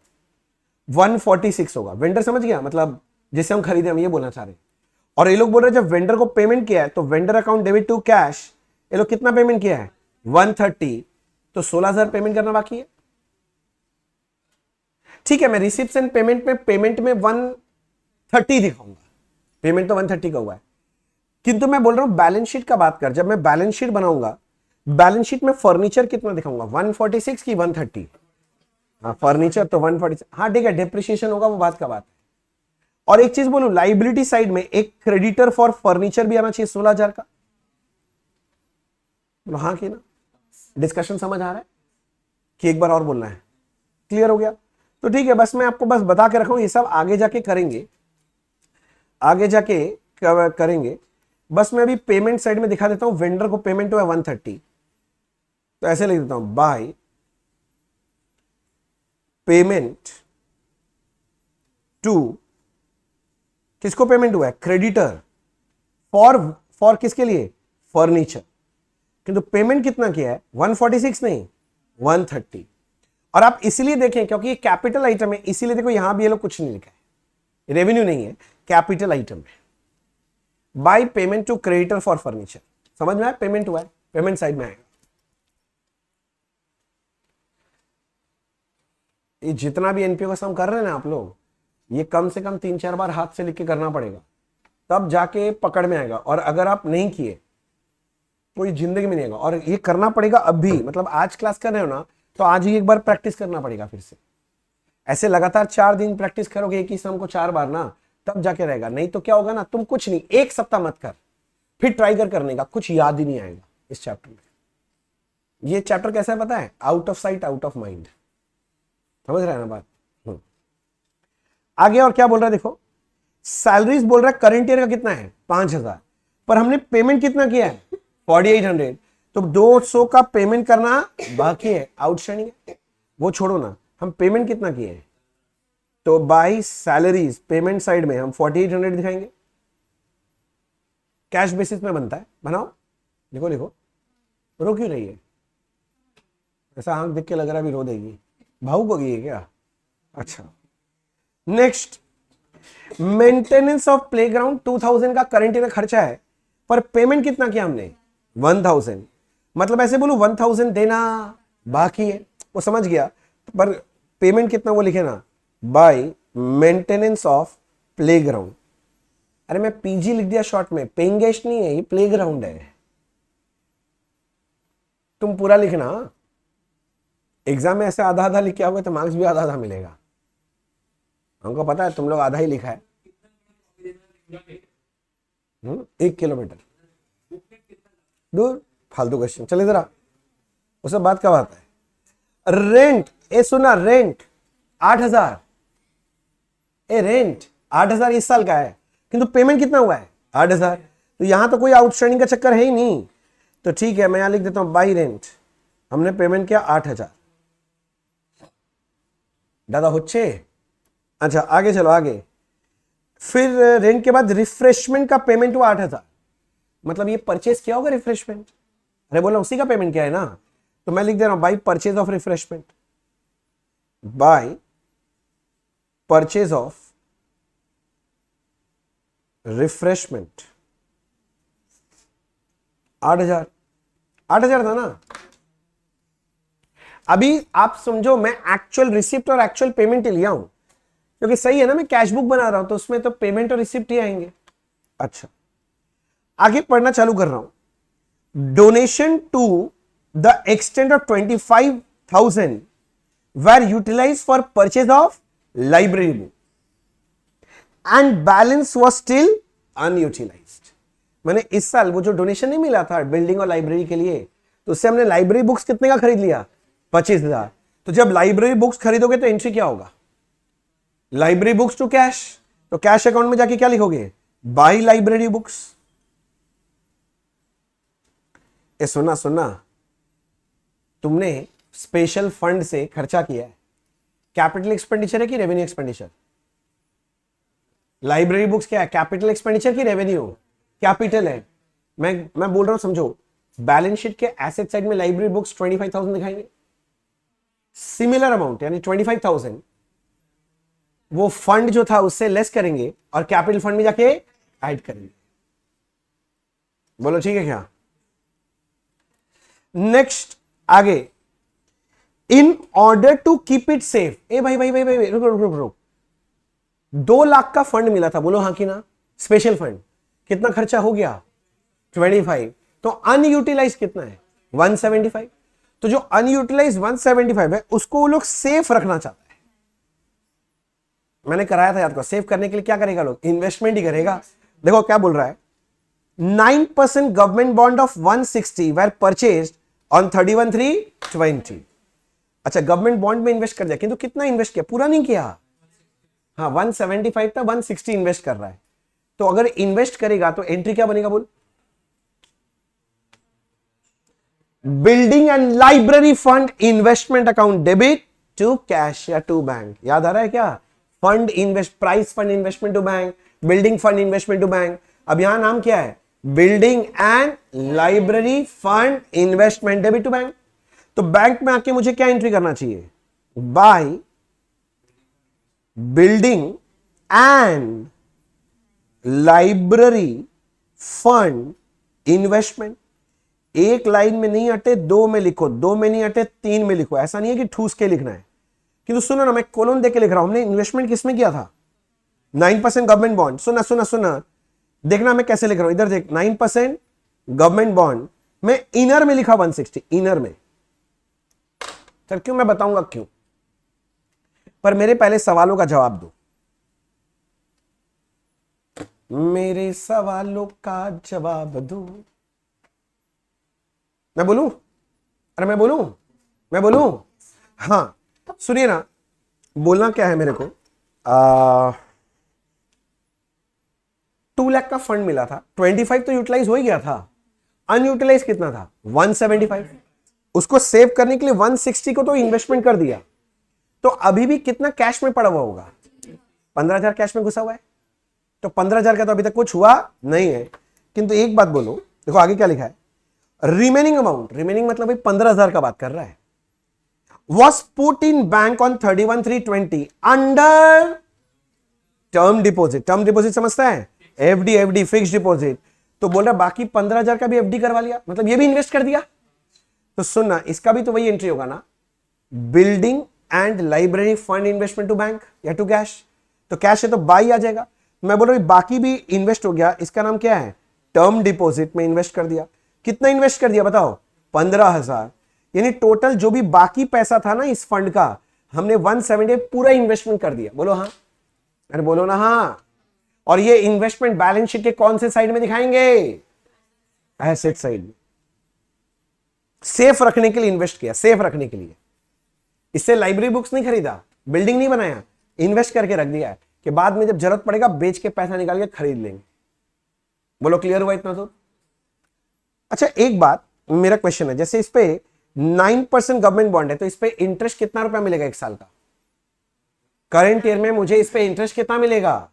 146 होगा। वेंडर समझ गया, मतलब जिसे हम खरीदे, हम ये बोलना चाह रहे हैं। और ये लोग बोल रहे हैं जब वेंडर को पेमेंट किया है तो vendor account debit to cash, ये लोग कितना पेमेंट किया है 130, तो 16,000 पेमेंट करना बाकी है। ठीक है, मैं रिसिप्ट एंड पेमेंट में 130 दिखाऊंगा, पेमेंट तो 130 का हुआ है, किंतु मैं बोल रहा हूं बैलेंस शीट का बात कर। जब मैं बैलेंस शीट बनाऊंगा, बैलेंस शीट में फर्नीचर कितना दिखाऊंगा 146 की 130? हाँ फर्नीचर तो 146, हाँ ठीक है, डिप्रिशिएशन होगा, वो बात का बात है। और एक चीज बोलूं, लाइबिलिटी साइड में एक क्रेडिटर फॉर फर्नीचर भी आना चाहिए 16,000 का। बोलो हाँ कि ना? डिस्कशन समझ आ रहा है कि एक बार और बोलना है? क्लियर हो गया? तो ठीक है, बस मैं आपको बस बता के रखा हूं, ये सब आगे जाके करेंगे, आगे जाके करेंगे। बस मैं अभी पेमेंट साइड में दिखा देता हूं। वेंडर को पेमेंट हुआ 130, तो ऐसे लिख देता हूं, बाय पेमेंट टू, किसको पेमेंट हुआ है? क्रेडिटर फॉर किसके लिए? फर्नीचर। किंतु पेमेंट कितना किया है? 146 नहीं, 130। और आप इसलिए देखें क्योंकि ये कैपिटल आइटम है, इसीलिए देखो यहां भी ये लोग कुछ नहीं लिखा है, रेवेन्यू नहीं है, कैपिटल आइटम है। By payment to creditor for furniture, समझ में आया? पेमेंट हुआ है, पेमेंट साइड में आएगा। ये जितना भी एनपीओ का सम कर रहे हैं ना आप लोग, ये कम से कम 3-4 बार हाथ से लिख के करना पड़ेगा, तब जाके पकड़ में आएगा। और अगर आप नहीं किए तो ये जिंदगी में नहीं आएगा। और ये करना पड़ेगा अभी, मतलब आज क्लास कर रहे हो ना, तो आज ही एक बार प्रैक्टिस करना पड़ेगा फिर से। ऐसे लगातार 4 दिन प्रैक्टिस करोगे एक ही सम को 4 बार ना, तब जाके रहेगा। नहीं तो क्या होगा ना, तुम कुछ नहीं, एक सप्ताह मत कर, फिर ट्राई करने का, कुछ याद ही नहीं आएगा इस चैप्टर में। ये चैप्टर कैसा है पता है? Out of sight out of mind. समझ रहे हैं ना बात? आगे और क्या बोल रहा है देखो, सैलरीज बोल रहा है करंट ईयर का कितना है 5,000, पर हमने पेमेंट कितना किया है 4800, तो 200 का पेमेंट करना बाकी है, आउटस्टैंडिंग है, वो छोड़ो ना। हम पेमेंट कितना किए हैं, तो बाय सैलरीज पेमेंट साइड में हम 4800 दिखाएंगे। कैश बेसिस में बनता है, बनाओ, लिखो लिखो। रो क्यों रही है? ऐसा आंख देख के लग रहा है भी रो देगी, भावुक हो गई है क्या? अच्छा, नेक्स्ट, मेंटेनेंस ऑफ प्लेग्राउंड 2000 का करंट ईयर खर्चा है, पर पेमेंट कितना किया हमने 1000। मतलब ऐसे बोलूं 1000 देना बाकी है, वो समझ गया, पर पेमेंट कितना वो लिखे ना, बाय मेंटेनेंस ऑफ प्लेग्राउंड। अरे मैं पीजी लिख दिया शॉर्ट में, पेइंग गेस्ट नहीं है, ये प्लेग्राउंड है, तुम पूरा लिखना। एग्जाम में ऐसे आधा आधा लिख के आओगे तो मार्क्स भी आधा आधा मिलेगा। हमको पता है तुम लोग आधा ही लिखा है। 1 किलोमीटर दूर, फालतू क्वेश्चन। चले जरा, वो सब बात का बात है। रेंट, ए सुना, रेंट 8,000, ए रेंट 8,000 इस साल का है, किंतु पेमेंट कितना हुआ है 8,000, तो यहां तो कोई आउटस्टैंडिंग का चक्कर है ही नहीं। तो ठीक है, मैं यहां लिख देता हूं बाई रेंट, हमने पेमेंट किया 8,000। दादा होच्छे। अच्छा आगे चलो, आगे फिर रेंट के बाद रिफ्रेशमेंट का पेमेंट हुआ 8,000, मतलब ये परचेज किया होगा रिफ्रेशमेंट। अरे बोला उसी का पेमेंट किया है ना, तो मैं लिख दे रहा हूं by purchase of refreshment, by purchase of refreshment 8,000, 8,000 था ना। अभी आप समझो, मैं एक्चुअल रिसिप्ट और एक्चुअल पेमेंट ही लिया हूं, क्योंकि सही है ना, मैं कैश बुक बना रहा हूं तो उसमें तो पेमेंट और रिसिप्ट ही आएंगे। अच्छा, आगे पढ़ना चालू कर रहा हूं। Donation to the extent of 25,000 were utilized for purchase of library book and balance was still unutilized। मैंने इस साल वो जो डोनेशन नहीं मिला था बिल्डिंग और लाइब्रेरी के लिए, तो उससे हमने लाइब्रेरी बुक्स कितने का खरीद लिया 25,000। तो जब लाइब्रेरी बुक्स खरीदोगे तो एंट्री क्या होगा, लाइब्रेरी बुक्स टू कैश, तो कैश अकाउंट में जाके क्या लिखोगे, बाई लाइब्रेरी बुक्स। ए सुना सुना, तुमने स्पेशल फंड से खर्चा किया है, कैपिटल एक्सपेंडिचर है कि रेवेन्यू एक्सपेंडिचर? लाइब्रेरी बुक्स क्या है, कैपिटल एक्सपेंडिचर की रेवेन्यू? कैपिटल है। मैं बोल रहा हूं समझो, बैलेंस शीट के एसेट साइड में लाइब्रेरी बुक्स 25,000 दिखाएंगे, सिमिलर अमाउंट यानी 25,000 वो फंड जो था उससे लेस करेंगे और कैपिटल फंड में जाके ऐड करेंगे। बोलो ठीक है क्या? नेक्स्ट आगे, in order to keep it safe. ए भाई भाई भाई भाई रुको रुको रुको, 2 लाख का फंड मिला था, बोलो हाँ कि ना? स्पेशल फंड कितना खर्चा हो गया? 25। तो अनयूटिलाइज कितना है? 175। तो जो अनयूटिलाइज 175 है उसको वो लोग सेफ रखना चाहता है। मैंने कराया था याद को, सेव करने के लिए क्या करेगा लोग? इन्वेस्टमेंट ही करेगा। देखो क्या बोल रहा है, 9% government bond of 160 were purchased on 31/3/20। अच्छा, गवर्नमेंट बॉन्ड में इन्वेस्ट कर दिया, किंतु कितना इन्वेस्ट किया? पूरा नहीं किया। हाँ 175 था, 160 इन्वेस्ट कर रहा है। तो अगर इन्वेस्ट करेगा तो एंट्री क्या बनेगा बोल? Building and library fund investment account debit to cash या टू बैंक। याद आ रहा है क्या? Fund invest, price fund investment to bank, building fund investment to bank. अब यहां नाम क्या है? Building and library fund investment debit to bank. तो बैंक में आके मुझे क्या एंट्री करना चाहिए? By building and library fund investment. एक लाइन में नहीं अटे, 2 में लिखो, 2 में नहीं अटे 3 में लिखो। ऐसा नहीं है कि ठूस के लिखना है, किंतु सुनो ना, मैं कोलन देके लिख रहा हूं। हमने इन्वेस्टमेंट किसमें किया था? 9% गवर्नमेंट बॉन्ड। सुना सुना सुना, देखना मैं कैसे लिख रहा हूं, इधर देख। 9% गवर्नमेंट बॉन्ड में इनर में लिखा 160, इनर में। चल क्यों, मैं बताऊंगा क्यों, पर मेरे पहले सवालों का जवाब दो। मेरे सवालों का जवाब दो। मैं बोलूं? अरे मैं बोलूं? मैं बोलूं? हाँ सुनिए ना, बोलना क्या है मेरे को। 2 लाख का फंड मिला था, 25 तो यूटिलाइज हो ही गया था। अनयूटिलाइज कितना था? 175। उसको सेव करने के लिए 160 को तो इन्वेस्टमेंट कर दिया। तो अभी भी कितना कैश में पड़ा हुआ होगा? 15,000 कैश में घुसा हुआ है। तो 15,000 का तो अभी तक कुछ हुआ नहीं है। किंतु एक बात बोलो, देखो आगे क्या लिखा है, रिमेनिंग अमाउंट। रिमेनिंग मतलब भाई 15,000 का बात कर रहा है। was put in bank on 31/3/20 under term deposit। Term deposit समझता है? FD, FD fix deposit. तो बोल रहा बाकी 15,000 का भी एफडी करवा लिया, मतलब ये भी इन्वेस्ट कर दिया। तो सुनना, इसका भी तो वही एंट्री होगा ना, building and library fund investment to bank या टू कैश। तो कैश है तो बाई आ जाएगा। मैं बोल रहा हूं बाकी भी इन्वेस्ट हो गया, इसका नाम क्या है? टर्म डिपॉजिट में इन्वेस्ट कर दिया। कितना इन्वेस्ट कर दिया बताओ? 15,000। यानी टोटल जो भी बाकी पैसा था ना इस फंड का, हमने 170 पूरा इन्वेस्टमेंट कर दिया। बोलो हाँ? अरे बोलो ना हाँ। और ये इन्वेस्टमेंट बैलेंस शीट के कौन से साइड में दिखाएंगे? एसेट साइड में। सेफ रखने के लिए इन्वेस्ट किया, सेफ रखने के लिए। इससे लाइब्रेरी बुक्स नहीं खरीदा, बिल्डिंग नहीं बनाया, इन्वेस्ट करके रख दिया है कि बाद में जब जरूरत पड़ेगा बेच के पैसा निकाल के खरीद लेंगे। बोलो क्लियर हुआ इतना तो? अच्छा एक बात, मेरा क्वेश्चन है, जैसे इस पे 9% गवर्नमेंट बॉन्ड है, तो इस पे इंटरेस्ट कितना रुपया मिलेगा 1 साल का? करंट ईयर में मुझे इस पे इंटरेस्ट कितना मिलेगा?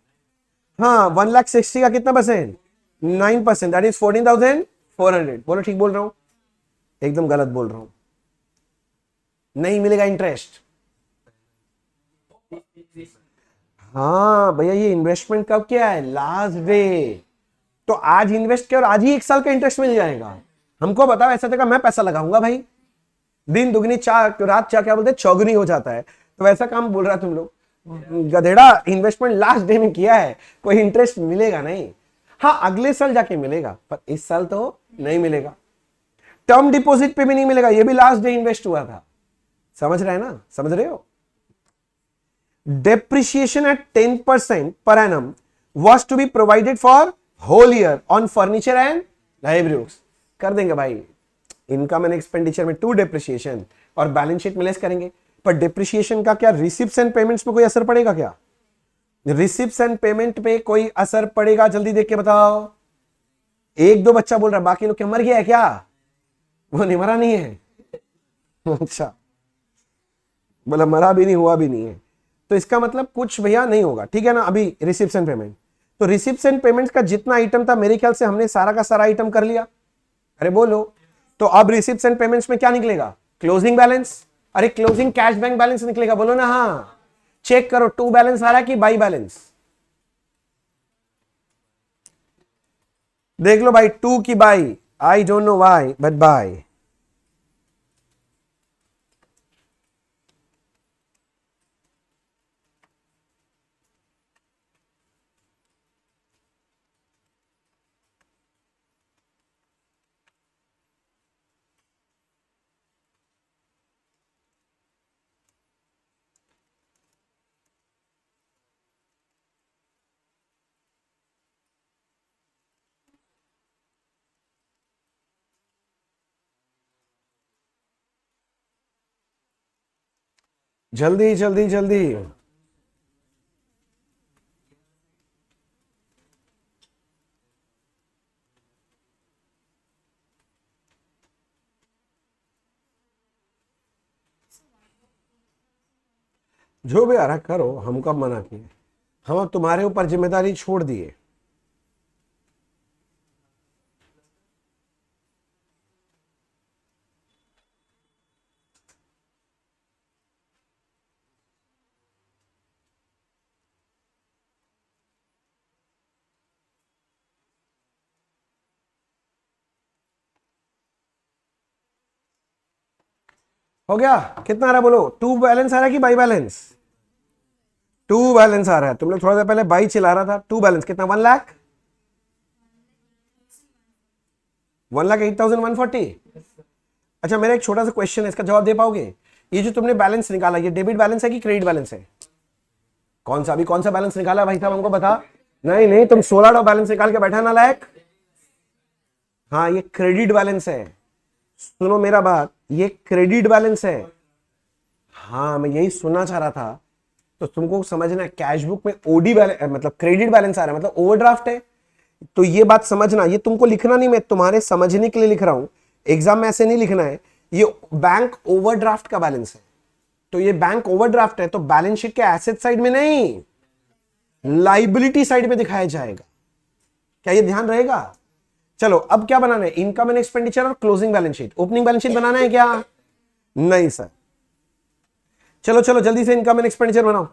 हाँ 1,60,000 का कितना परसेंट? 9%, that is 14,400। बोलो ठीक बोल रहा हूं? एकदम गलत बोल रहा हूं? नहीं मिलेगा इंटरेस्ट। हाँ भैया, ये इन्वेस्टमेंट कब क्या है? Last day. तो आज इन्वेस्ट किया और आज ही 1 साल का इंटरेस्ट मिल जाएगा। हमको बताओ, ऐसा जगह मैं पैसा लगाऊंगा भाई, दिन दुगनी रात क्या बोलते हैं, चौगुनी हो जाता है। तो वैसा काम बोल रहा है तुम लोग? गधेड़ा, इन्वेस्टमेंट लास्ट डे में किया है, कोई इंटरेस्ट मिलेगा नहीं। हाँ अगले साल जाके मिलेगा, पर इस साल तो नहीं मिलेगा। टर्म डिपॉजिट पे भी नहीं मिलेगा, ये भी लास्ट डे इन्वेस्ट हुआ था। समझ रहे हैं ना? समझ रहे हो? Depreciation eight 10% per annum was to be provided for whole year on furniture and library books। कर देंगे भाई, इनकम एंड एक्सपेंडिचर में 2 डेप्रिसिएशन और बैलेंस शीट में लेस करेंगे। पर डेप्रिसिएशन का क्या रिसिप्ट्स एंड पेमेंट्स में कोई असर पड़ेगा क्या? रिसिप्ट्स एंड पेमेंट पे कोई असर पड़ेगा? जल्दी देख के बताओ। 1-2 बच्चा बोल रहा है, बाकी लोग क्या मर गया है क्या? वो नहीं, मरा नहीं है। अच्छा, बोला मरा भी नहीं, हुआ भी नहीं है। तो इसका मतलब कुछ भैया नहीं होगा, ठीक है ना? अभी रिसिप्ट्स एंड पेमेंट, तो रिसिप्ट्स एंड पेमेंट्स का जितना आइटम था मेरे ख्याल से हमने सारा का सारा आइटम कर लिया। अरे बोलो। तो अब रिसिप्ट्स एंड पेमेंट्स में क्या निकलेगा? Closing balance. अरे क्लोजिंग कैश बैंक बैलेंस निकलेगा, बोलो ना हाँ। चेक करो टू बैलेंस आ रहा है कि बाई बैलेंस, देख लो भाई, टू की by, I don't know why but by. जल्दी जल्दी जल्दी। जो भी आ रहा करो, हम कब मना किए, हम अब तुम्हारे ऊपर जिम्मेदारी छोड़ दिए। हो गया, कितना आ रहा है बोलो, टू बैलेंस आ रहा है कि बाई बैलेंस? टू बैलेंस आ रहा है। तुम लोग थोड़ा देर पहले बाई चिल्ला रहा था, टू बैलेंस कितना, 1 लाख, 1,08,140। अच्छा मेरा एक छोटा सा क्वेश्चन है, इसका जवाब दे पाओगे? ये जो तुमने बैलेंस निकाला, ये डेबिट बैलेंस है कि क्रेडिट बैलेंस है? कौन सा, अभी कौन सा बैलेंस निकाला भाई साहब, हमको बता। नहीं नहीं, तुम 16 बैलेंस निकाल के बैठा ना लायक। हाँ ये क्रेडिट बैलेंस है, सुनो मेरा बात, ये क्रेडिट बैलेंस है। हाँ मैं यही सुनना चाह रहा था। तो तुमको समझना, कैश बुक में ओडी बैलेंस मतलब क्रेडिट बैलेंस आ रहा है, मतलब ओवरड्राफ्ट है। तो ये बात समझना, ये तुमको लिखना नहीं, मैं तुम्हारे समझने के लिए लिख रहा हूं, एग्जाम में ऐसे नहीं लिखना है। ये बैंक ओवरड्राफ्ट का बैलेंस है। तो ये बैंक ओवरड्राफ्ट है, तो बैलेंस शीट के एसेट साइड में नहीं, लाइबिलिटी साइड में दिखाया जाएगा। क्या ये ध्यान रहेगा? चलो अब क्या बनाना है, इनकम एंड एक्सपेंडिचर और closing balance sheet. Opening balance sheet बनाना है क्या? नहीं सर। चलो चलो जल्दी से इनकम एंड एक्सपेंडिचर बनाओ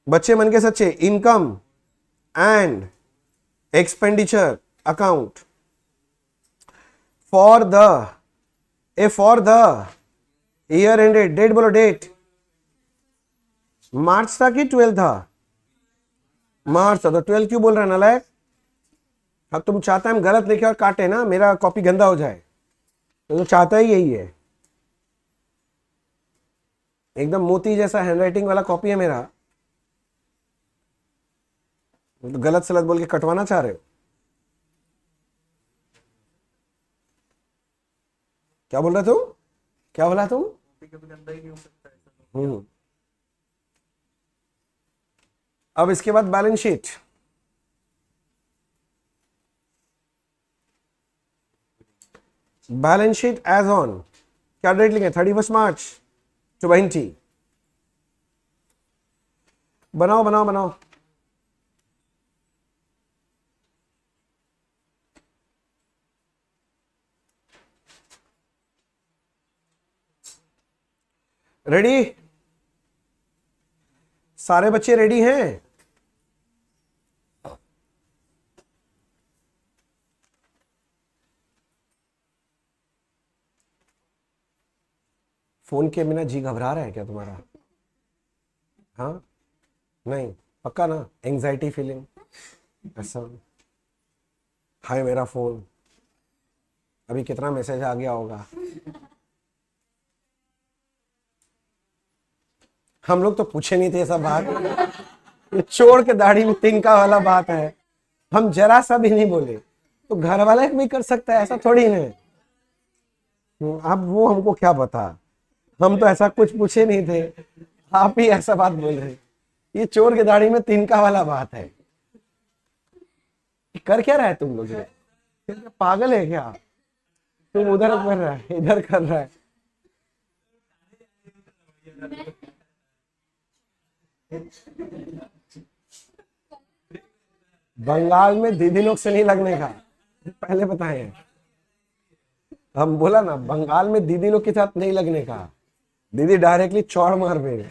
बच्चे, मन के सच्चे। Income and expenditure account for the year ended, date बोलो, डेट मार्च था कि 12 था? मार्च था, तो 12 क्यों बोल रहा है नालायक? अब तुम चाहता है हम गलत लिखे और काटे ना, मेरा कॉपी गंदा हो जाए, तो चाहता ही यही है। एकदम मोती जैसा हैंडराइटिंग वाला कॉपी है मेरा, तो गलत सलत बोल के कटवाना चाह रहे हो? क्या बोल रहे तुम, क्या बोला तुम? हम्म। अब इसके बाद balance sheet. Balance sheet as on, क्या डेट लिखे, 31 मार्च 20। बनाओ बनाओ बनाओ। रेडी? सारे बच्चे रेडी हैं? फोन के बिना जी घबरा रहा है क्या तुम्हारा? हाँ नहीं, पक्का ना? एंजाइटी फीलिंग ऐसा? हाय मेरा फोन, अभी कितना मैसेज आ गया होगा। हम लोग तो पूछे नहीं थे सब बात, ये चोर के दाढ़ी में तिनका वाला बात है, हम जरा सा भी नहीं बोले, तो घर वाला भी कर सकता है, ऐसा थोड़ी है। अब वो हमको क्या पता, हम तो ऐसा कुछ पूछे नहीं थे, आप ही ऐसा बात बोल रहे। ये चोर के दाढ़ी में तिनका वाला बात है। कर क्या रहा है तुम लोग, पागल है क्या? तुम उधर कर रहा है, इधर कर रहा है। बंगाल में दीदी लोग से नहीं लगने का, पहले बताए। हम बोला ना, बंगाल में दीदी लोग के साथ नहीं लगने का, दीदी डायरेक्टली चौड़ मार दे,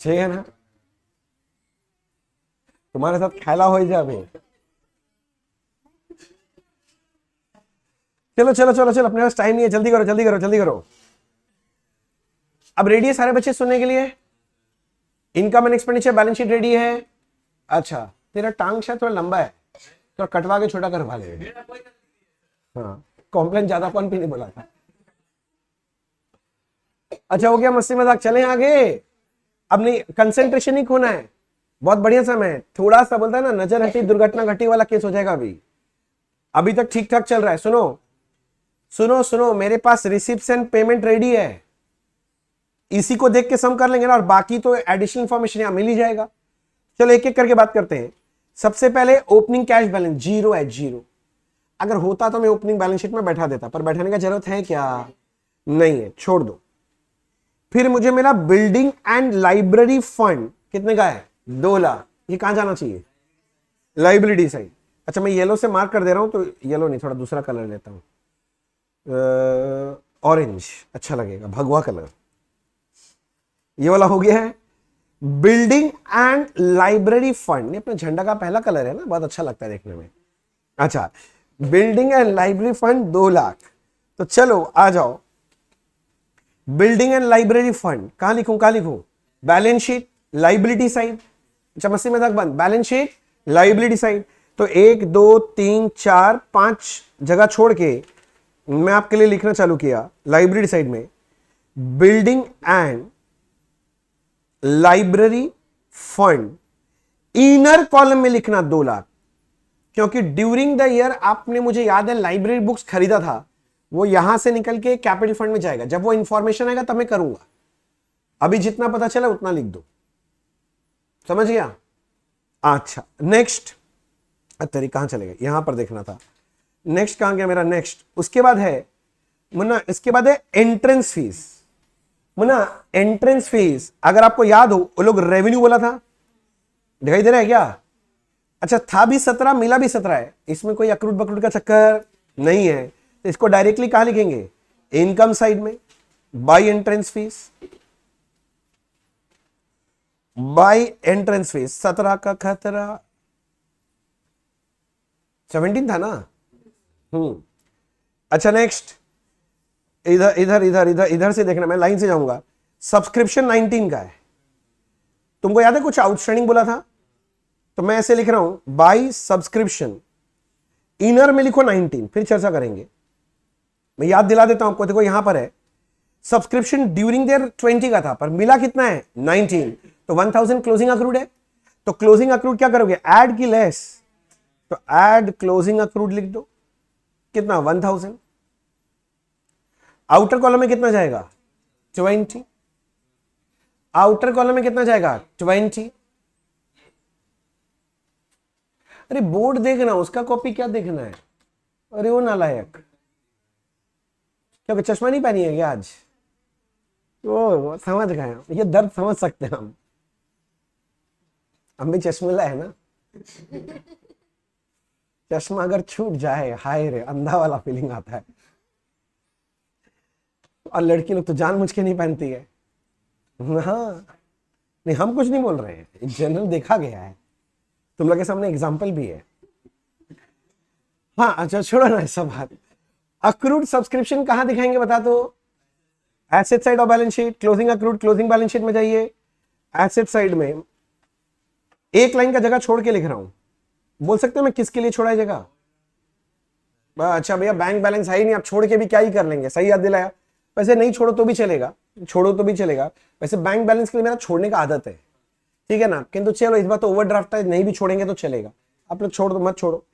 ठीक है ना, तुम्हारे साथ खेला हो जाए। चलो चलो चलो चलो, अपने पास टाइम नहीं है, जल्दी करो जल्दी करो जल्दी करो। अब रेडी है सारे बच्चे सुनने के लिए? Income and expenditure balance sheet ready है? अच्छा, तेरा टांग शायद थोड़ा लंबा है, तो कटवा के छोटा करवा ले। हाँ, कॉम्प्लेन ज्यादा कौन भी नहीं बोला था। अच्छा हो गया, मस्ती मजाक, चले आगे। अब नहीं, कंसेंट्रेशन ही खोना है। बहुत बढ़िया समय है, थोड़ा सा बोलता है ना, नजर हटी दुर्घटना घटी वाला केस हो जाएगा। अभी तक ठीक ठाक चल रहा है। सुनो सुनो सुनो, मेरे पास रिसिप्ट्स एंड पेमेंट रेडी है, इसी को देख के सम कर लेंगे ना, और बाकी तो एडिशनल इंफॉर्मेशन यहां मिल ही जाएगा। चलो एक एक करके बात करते हैं। सबसे पहले ओपनिंग कैश बैलेंस जीरो है, जीरो। अगर होता तो मैं ओपनिंग बैलेंस शीट में बैठा देता, पर बैठाने का जरूरत है क्या? नहीं है, छोड़ दो। फिर मुझे मेरा बिल्डिंग एंड लाइब्रेरी फंड कितने का है? 2 लाख। ये कहां जाना चाहिए? Liability side. अच्छा, मैं येलो से मार्क कर दे रहा हूं, तो येलो नहीं, थोड़ा दूसरा कलर लेता हूं, ऑरेंज अच्छा लगेगा, भगवा कलर। ये वाला हो गया है। बिल्डिंग एंड लाइब्रेरी फंड, ये अपना झंडा का पहला कलर है ना, बहुत अच्छा लगता है देखने में। अच्छा, building and library fund 2 lakh. तो चलो आ जाओ, बिल्डिंग एंड लाइब्रेरी फंड कहां लिखूं, कहां लिखूं? Balance sheet, liability side. अच्छा, मस्ती मजाक बंद, बैलेंस शीट, लाइबिलिटी साइड। तो 1 2 3 4 5 जगह छोड़ के मैं आपके लिए लिखना चालू किया लाइब्रेरी साइड में, building and library fund. Inner column में लिखना 2 लाख, क्योंकि ड्यूरिंग द ईयर आपने, मुझे याद है, लाइब्रेरी बुक्स खरीदा था, वो यहां से निकल के कैपिटल फंड में जाएगा। जब वो इंफॉर्मेशन आएगा तब मैं करूंगा, अभी जितना पता चला उतना लिख दो, समझ गया? अच्छा, नेक्स्ट। तेरी कहां चले गए, यहां पर देखना था। नेक्स्ट कहां गया मेरा? नेक्स्ट उसके बाद है मुन्ना, इसके बाद है entrance fees. Munna, entrance fees अगर आपको याद हो, वो लोग रेवेन्यू बोला था, दिखाई दे रहा है क्या? अच्छा, था भी 17, मिला भी 17 है, इसमें कोई अक्रूड बकरूड का चक्कर नहीं है। तो इसको डायरेक्टली कहां लिखेंगे? इनकम साइड में, by entrance fees, by entrance fees. 17 का खतरा, 17 था ना? अच्छा, नेक्स्ट, इधर इधर इधर इधर इधर से देखना, मैं लाइन से जाऊंगा। सब्सक्रिप्शन 19 का है, तुमको याद है कुछ आउटस्टैंडिंग बोला था, तो मैं ऐसे लिख रहा हूं, बाई सब्सक्रिप्शन, इनर में लिखो 19, फिर चर्चा करेंगे। मैं याद दिला देता हूं आपको, देखो यहां पर है सब्सक्रिप्शन ड्यूरिंग देयर 20 का था, पर मिला कितना है? 19, तो 1000 क्लोजिंग अक्रूड है। तो क्लोजिंग अक्रूड क्या करोगे? ऐड की लेस, तो ऐड क्लोजिंग अक्रूड लिख दो, कितना? 1000। आउटर कॉलम में कितना जाएगा? 20। आउटर कॉलम में कितना जाएगा? 20। अरे बोर्ड देखना, उसका कॉपी क्या देखना है? अरे वो नालायक, क्या चश्मा नहीं पहनी है क्या आज? वो समझ गए, ये दर्द समझ सकते हैं हम भी चश्मेला है ना। चश्मा अगर छूट जाए, हाय रे, अंधा वाला फीलिंग आता है। और लड़की लोग तो जानबूझ के नहीं पहनती है। हाँ, नहीं हम कुछ नहीं बोल रहे हैं, जनरल देखा गया है, तुम लोग के सामने एग्जाम्पल भी है। हाँ, अच्छा छोड़ो ना ऐसा बात। अक्रूड सब्सक्रिप्शन कहां दिखाएंगे बता दो? Asset side of balance sheet, closing accrued, closing balance sheet में जाइए, एसेट साइड में एक लाइन का जगह छोड़ के लिख रहा हूं, बोल सकते हैं मैं किसके लिए छोड़ा है जगह? अच्छा भैया, बैंक बैलेंस है ही नहीं, आप छोड़ के भी क्या ही कर लेंगे, सही याद दिलाया। वैसे नहीं छोड़ो तो भी चलेगा, छोड़ो तो भी चलेगा, वैसे बैंक बैलेंस के लिए मेरा छोड़ने का आदत है, ठीक है ना, किंतु चलो इस बार तो ओवरड्राफ्ट है, नहीं भी छोड़ेंगे तो चलेगा। आप लोग छोड़ दो, मत छोड़ो।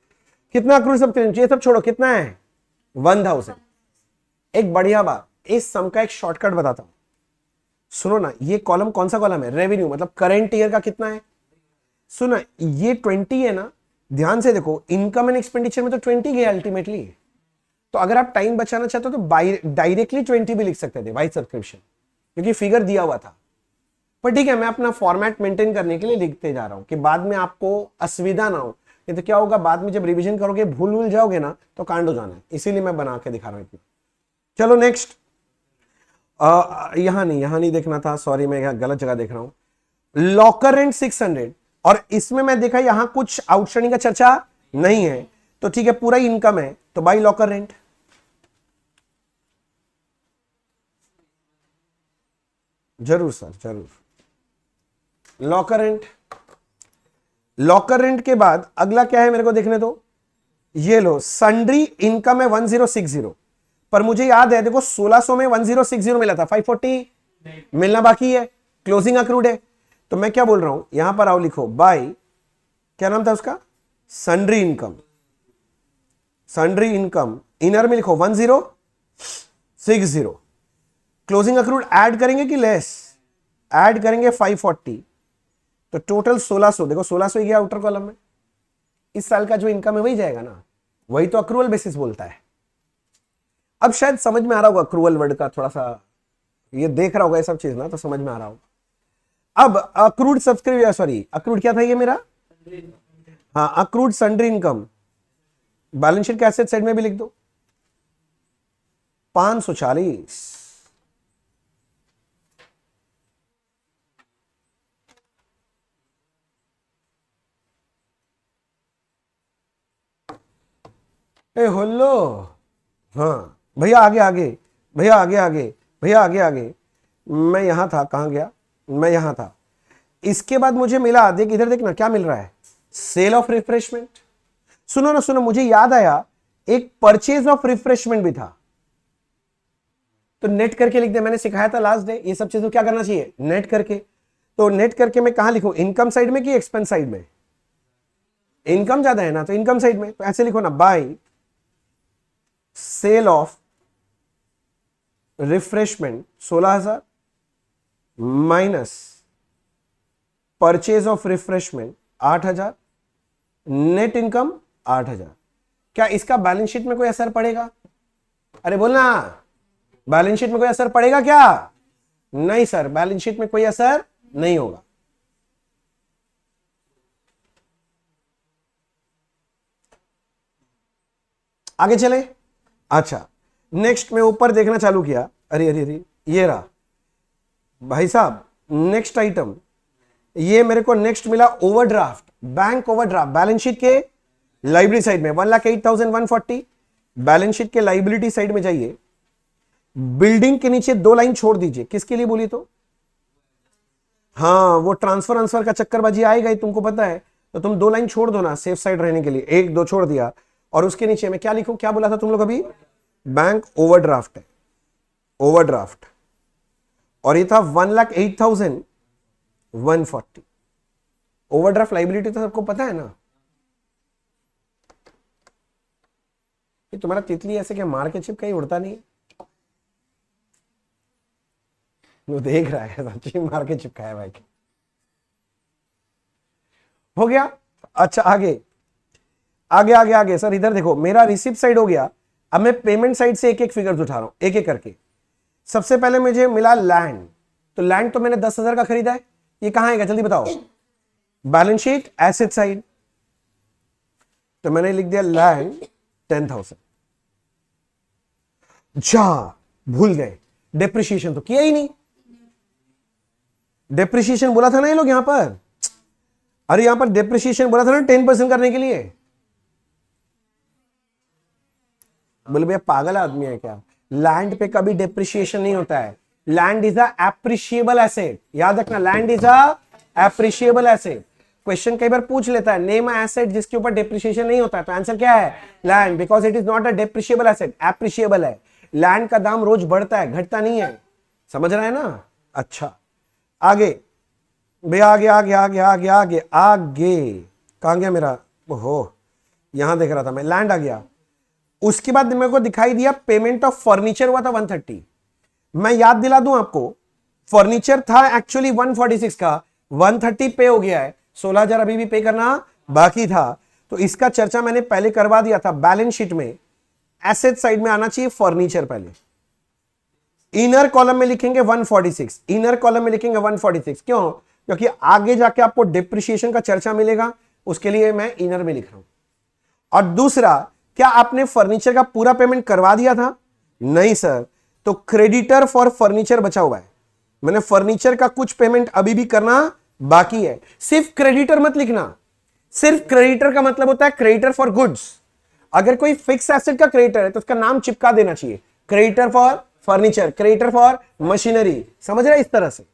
कितना अक्रूड सब्सक्रिप्शन, ये सब छोड़ो, कितना है? 1000। एक बढ़िया बात, इस सम का एक शॉर्टकट बताता हूं, सुनो ना। ये कॉलम कौन सा कॉलम है? रेवेन्यू, मतलब करंट ईयर का कितना है। सुनो, ये 20 है ना, ध्यान से देखो, इनकम एंड एक्सपेंडिचर में तो 20 गया अल्टीमेटली। तो अगर आप टाइम बचाना चाहते हो तो डायरेक्टली 20 भी लिख सकते थे बाई सब्सक्रिप्शन, क्योंकि फिगर दिया हुआ था। पर ठीक है, मैं अपना फॉर्मेट मेंटेन करने के लिए लिखते जा रहा हूं कि बाद में आपको असुविधा ना हो, नहीं तो क्या होगा, बाद में जब रिवीजन करोगे भूल भूल जाओगे ना तो कांड हो जाना है, इसीलिए मैं बना के दिखा रहा हूं इतना। चलो नेक्स्ट, यहां नहीं देखना था, सॉरी मैं यहां गलत जगह देख रहा हूं। लॉकर रेंट 600, और इसमें मैं देखा यहां कुछ आउटस्टैंडिंग का चर्चा नहीं है, तो ठीक है पूरा ही इनकम है, तो बाई लॉकर रेंट। जरूर सर जरूर। लॉकर रेंट, लॉकर रेंट के बाद अगला क्या है मेरे को देखने दो। ये लो, सन्ड्री इनकम है 1060, पर मुझे याद है देखो 1600 में 1060 मिला था, 540 मिलना बाकी है, क्लोजिंग अक्रूड है। तो मैं क्या बोल रहा हूं, यहां पर आओ लिखो बाय, क्या नाम था उसका, sundry income. Sundry income inner में लिखो 1060, क्लोजिंग अक्रूड ऐड करेंगे कि लेस, ऐड करेंगे 540, तो टोटल 1600, देखो 1600 ही गया आउटर कॉलम में। इस साल का जो इनकम है वही जाएगा ना, वही तो अक्रूवल बेसिस बोलता है। अब शायद समझ में आ रहा होगा अक्रूवल वर्ड का, थोड़ा सा ये देख रहा होगा ये सब चीज ना, तो समझ में आ रहा होगा। अब अक्रूड सब्सक्रिप्शन, सॉरी अक्रूड क्या था ये मेरा, हाँ accrued sundry income, balance sheet के एसेट साइड में भी लिख दो 540। ए होल्लो, हाँ भैया आगे आगे, भैया आगे आगे, भैया आगे आगे, मैं यहां था, कहां गया, मैं यहां था। इसके बाद मुझे मिला, देख इधर देखना क्या मिल रहा है, सेल ऑफ रिफ्रेशमेंट। सुनो ना सुनो, मुझे याद आया एक परचेज ऑफ रिफ्रेशमेंट भी था, तो नेट करके लिख दे, मैंने सिखाया था लास्ट डे, ये सब चीजों क्या करना चाहिए, नेट करके। तो नेट करके मैं कहां लिखूं, इनकम साइड में कि एक्सपेंस साइड में, इनकम ज्यादा है ना तो इनकम साइड में, तो ऐसे लिखो ना, by sale of refreshment 16,000 minus purchase of refreshment 8,000, net income 8,000। क्या इसका बैलेंस शीट में कोई असर पड़ेगा, अरे बोलना, बैलेंस शीट में कोई असर पड़ेगा क्या, नहीं सर बैलेंस शीट में कोई असर नहीं होगा। आगे चले, अच्छा नेक्स्ट में ऊपर देखना चालू किया, अरे अरे अरे ये रहा भाई साहब नेक्स्ट आइटम, ये मेरे को नेक्स्ट मिला overdraft, bank overdraft, balance sheet के लाइबिलिटी साइड में 1,08,140, बैलेंस शीट के लाइबिलिटी साइड में जाइए, बिल्डिंग के नीचे 2 लाइन छोड़ दीजिए, किसके लिए बोली तो, हाँ वो ट्रांसफर का चक्करबाजी आएगा ही, तुमको पता है, तो तुम 2 लाइन छोड़ दो ना सेफ साइड रहने के लिए, 1-2 छोड़ दिया, और उसके नीचे मैं क्या लिखूं, क्या बोला था तुम लोग अभी, बैंक ओवरड्राफ्ट है, ओवरड्राफ्ट, और ये था 1,08,140, ओवरड्राफ्ट लाइबिलिटी तो सबको पता है ना। ये तुम्हारा तितली ऐसे क्या मार के चिपका ही उड़ता नहीं, वो देख रहा है सच्ची मार के चिपकाया भाई, हो गया। अच्छा आगे आगे आगे आगे सर इधर देखो, मेरा रिसिप्ट साइड हो गया, अब मैं पेमेंट साइड से एक एक फिगर्स उठा रहा हूं, एक एक करके। सबसे पहले मुझे मिला लैंड, तो लैंड तो मैंने 10,000 का खरीदा है, ये कहां आएगा जल्दी बताओ, बैलेंस शीट एसेट साइड, तो मैंने लिख दिया लैंड 10,000। जा भूल गए, डेप्रिसिएशन तो किया ही नहीं, डेप्रिसिएशन बोला था ना ये लोग यहां पर, अरे यहां पर डेप्रिसिएशन बोला था ना 10% करने के लिए, बोले भैया पागल आदमी है क्या, लैंड पे कभी डेप्रिसिएशन नहीं होता है, land is a appreciable asset, याद रखना land is a appreciable asset. Question कई बार पूछ लेता है नेम अ एसेट जिसके ऊपर डेप्रिसिएशन नहीं होता है, तो आंसर क्या है land, because it is not a depreciable asset, appreciable है, लैंड का दाम रोज बढ़ता है घटता नहीं है, समझ रहा है ना। अच्छा आगे भैया, आगे आगे आगे आगे आगे आगे, कहां गया मेरा, ओहो यहां देख रहा था मैं, लैंड आ गया। उसके बाद मेरे को दिखाई दिया पेमेंट ऑफ फर्नीचर हुआ था 130, मैं याद दिला दूं आपको, फर्नीचर था एक्चुअली 146 का, 130 पे हो गया है, 16,000 अभी भी पे करना बाकी था, तो इसका चर्चा मैंने पहले करवा दिया था। बैलेंस शीट में एसेट साइड में आना चाहिए फर्नीचर, पहले इनर कॉलम में लिखेंगे 146, इनर कॉलम में लिखेंगे 146, क्यों, क्योंकि आगे जाके आपको डिप्रिसिएशन का चर्चा मिलेगा, उसके लिए मैं इनर में लिख रहा हूं। और दूसरा, क्या आपने फर्नीचर का पूरा पेमेंट करवा दिया था? नहीं सर, तो क्रेडिटर फॉर फर्नीचर बचा हुआ है। मैंने फर्नीचर का कुछ पेमेंट अभी भी करना बाकी है। सिर्फ क्रेडिटर मत लिखना, सिर्फ क्रेडिटर का मतलब होता है क्रेडिटर फॉर गुड्स। अगर कोई फिक्स एसेट का क्रेडिटर है तो उसका नाम चिपका देना चाहिए, creditor for furniture, creditor for machinery. समझ रहे इस तरह से?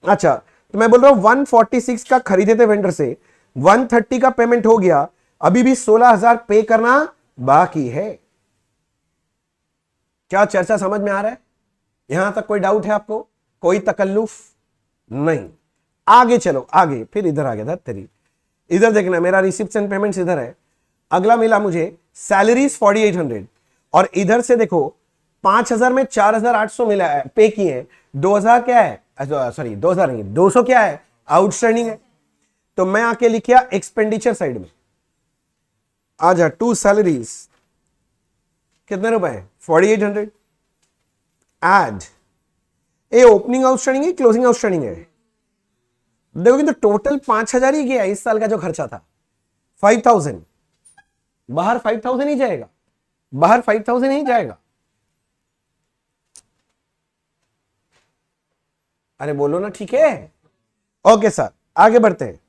अच्छा, तो मैं बोल रहा हूं 146 का खरीदे थे वेंडर से, 130 का पेमेंट हो गया, अभी भी 16,000 पे करना बाकी है। क्या चर्चा समझ में आ रहा है? यहां तक कोई डाउट है आपको? कोई तकल्लुफ नहीं। आगे चलो, आगे फिर इधर आ गया था तेरी। इधर देखना, मेरा रिसिप्ट्स एंड पेमेंट्स इधर है। अगला मिला मुझे सैलरीज 4800, और इधर से देखो 5,000 में 4,800 मिला है, पे किए हैं। 2,000 क्या है, सॉरी 2,000 नहीं, 200 क्या है, आउटस्टैंडिंग है। तो मैं आके लिखिया एक्सपेंडिचर साइड में, आजा टू सैलरीज कितने रुपए, 4800। एड ए ओपनिंग आउटस्टैंडिंग है, क्लोजिंग आउटस्टैंडिंग है? देखोगे तो टोटल 5,000 ही गया इस साल का जो खर्चा था, 5,000। बाहर 5,000 ही जाएगा, बाहर 5,000 ही जाएगा। अरे बोलो ना, ठीक है। ओके सर, आगे बढ़ते हैं।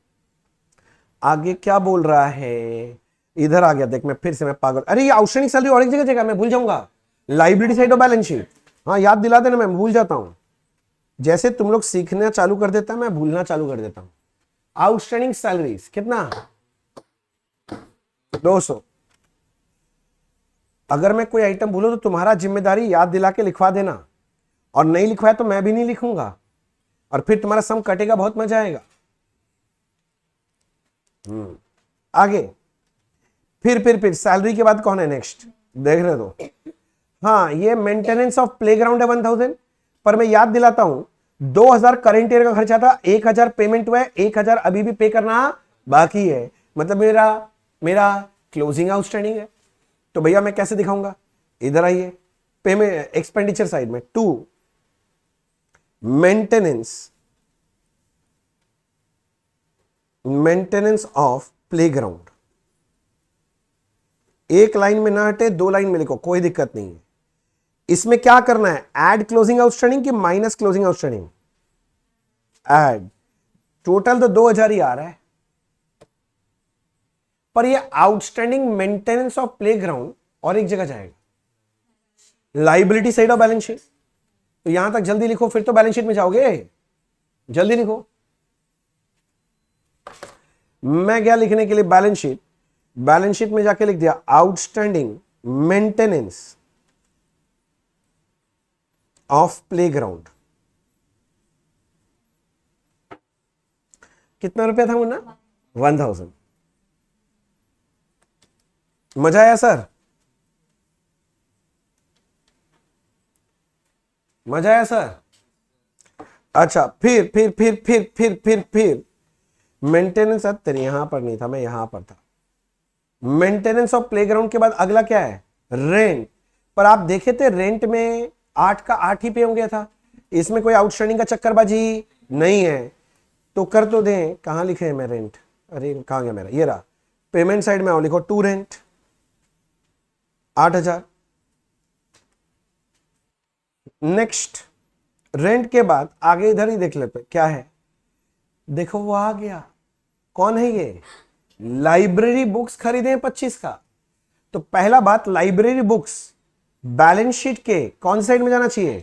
आगे क्या बोल रहा है, इधर आ गया देख, मैं फिर से मैं पागल। अरे ये आउटस्टैंडिंग सैलरी और एक जगह जगह मैं भूल जाऊंगा, liability side of balance sheet. हाँ याद दिला देना, मैं भूल जाता हूं। जैसे तुम लोग सीखना चालू कर देता मैं भूलना चालू कर देता हूं। आउटस्टैंडिंग सैलरीज कितना, 200। अगर मैं कोई आइटम भूलूं तो तुम्हारा जिम्मेदारी याद दिला के लिखवा देना, और नहीं लिखवाया तो मैं भी नहीं लिखूंगा, और फिर तुम्हारा सम कटेगा, बहुत मजा आएगा। आगे फिर सैलरी के बाद कौन है नेक्स्ट, देख रहे हो? हाँ, ये मेंटेनेंस ऑफ प्लेग्राउंड है 1,000, पर मैं याद दिलाता हूं 2,000 करेंट ईयर का खर्चा था, 1,000 पेमेंट हुआ है, 1,000 अभी भी पे करना बाकी है। मतलब मेरा क्लोजिंग आउटस्टैंडिंग है। तो भैया मैं कैसे दिखाऊंगा, इधर आइए, पेमेंट एक्सपेंडिचर साइड में, टू मेंटेनेंस ऑफ प्लेग्राउंड। एक लाइन में ना हटे, 2 लाइन में लिखो, कोई दिक्कत नहीं है। इसमें क्या करना है, ऐड क्लोजिंग आउटस्टैंडिंग कि minus closing outstanding? Add. Total तो 2,000 ही आ रहा है, पर ये आउटस्टैंडिंग मेंटेनेंस ऑफ प्लेग्राउंड और एक जगह जाएगा, liability side of balance sheet. तो यहां तक जल्दी लिखो, फिर तो बैलेंस शीट में जाओगे, जल्दी लिखो। मैं गया लिखने के लिए बैलेंस शीट, बैलेंस शीट में जाके लिख दिया आउटस्टैंडिंग मेंटेनेंस ऑफ प्लेग्राउंड। कितना रुपया था मुन्ना, 1,000। मजा आया सर, मजा आया सर? अच्छा, फिर मेंटेनेंस, तेरे यहां पर नहीं था, मैं यहां पर था। मेंटेनेंस ऑफ प्लेग्राउंड के बाद अगला क्या है, रेंट। पर आप देखे थे रेंट में 8 का 8 ही पे हो गया था, इसमें कोई आउटस्टैंडिंग का चक्करबाजी नहीं है। तो कर तो दें, कहां लिखे हैं मैं रेंट, अरे कहां गया मेरा, ये रहा। पेमेंट साइड में आओ, लिखो टू रेंट 8,000। नेक्स्ट रेंट के बाद आगे इधर ही देख लेते क्या है, देखो वो आ गया। कौन है ये, लाइब्रेरी बुक्स खरीदे 25 का। तो पहला बात, लाइब्रेरी बुक्स बैलेंस शीट के कौन साइड में जाना चाहिए,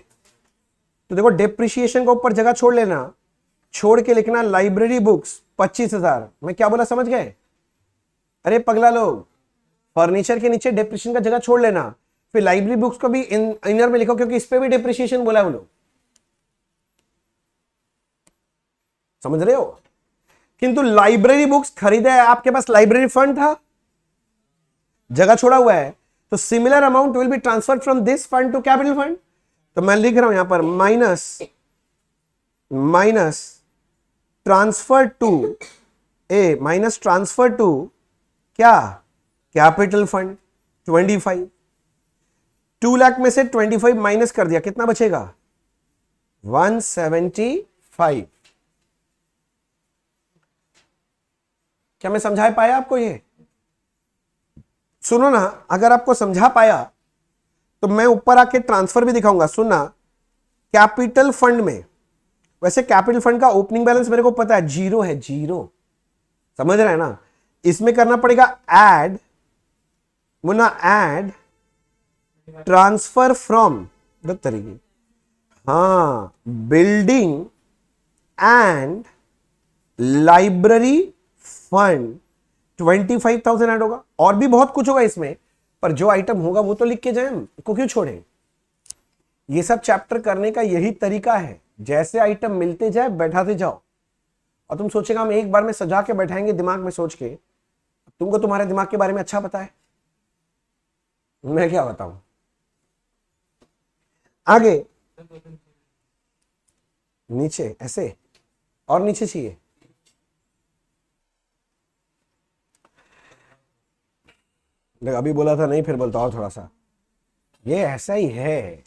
तो देखो डेप्रिसिएशन को ऊपर जगह छोड़ लेना, छोड़ के लिखना लाइब्रेरी बुक्स 25,000। मैं क्या बोला समझ गए? अरे पगला लोग, फर्नीचर के नीचे डेप्रिसिएशन का जगह छोड़ लेना, फिर लाइब्रेरी बुक्स को भी इनर में लिखो, क्योंकि इस पे भी डेप्रिसिएशन बोला है वो लोग, समझ रहे हो? किंतु लाइब्रेरी बुक्स खरीदे है, आपके पास लाइब्रेरी फंड था, जगह छोड़ा हुआ है, तो similar amount will be transferred from this fund to capital fund. तो मैं लिख रहा हूं यहां पर minus transfer to minus transfer to क्या, कैपिटल फंड 25। 2 लाख में से 25 माइनस कर दिया, कितना बचेगा, 175। क्या मैं समझा पाया आपको? ये सुनो ना, अगर आपको समझा पाया तो मैं ऊपर आके ट्रांसफर भी दिखाऊंगा। सुनना, कैपिटल फंड में, वैसे कैपिटल फंड का ओपनिंग बैलेंस मेरे को पता है 0 है, 0, समझ रहे हैं ना? इसमें करना पड़ेगा add, Munna add transfer from the तरीके, हाँ, building and library fund 25,000 add होगा। और भी बहुत कुछ होगा इसमें, पर जो आइटम होगा वो तो लिख के जाए, को क्यों छोड़े? ये सब चैप्टर करने का यही तरीका है, जैसे आइटम मिलते जाए बैठाते जाओ। और तुम सोचेगा हम एक बार में सजा के बैठाएंगे दिमाग में सोच के, तुमको तुम्हारे दिमाग के बारे में अच्छा पता है, मैं क्या बताऊं। आगे नीचे ऐसे, और नीचे चाहिए, अभी बोला था नहीं, फिर बोलता और थोड़ा सा, ये ऐसा ही है।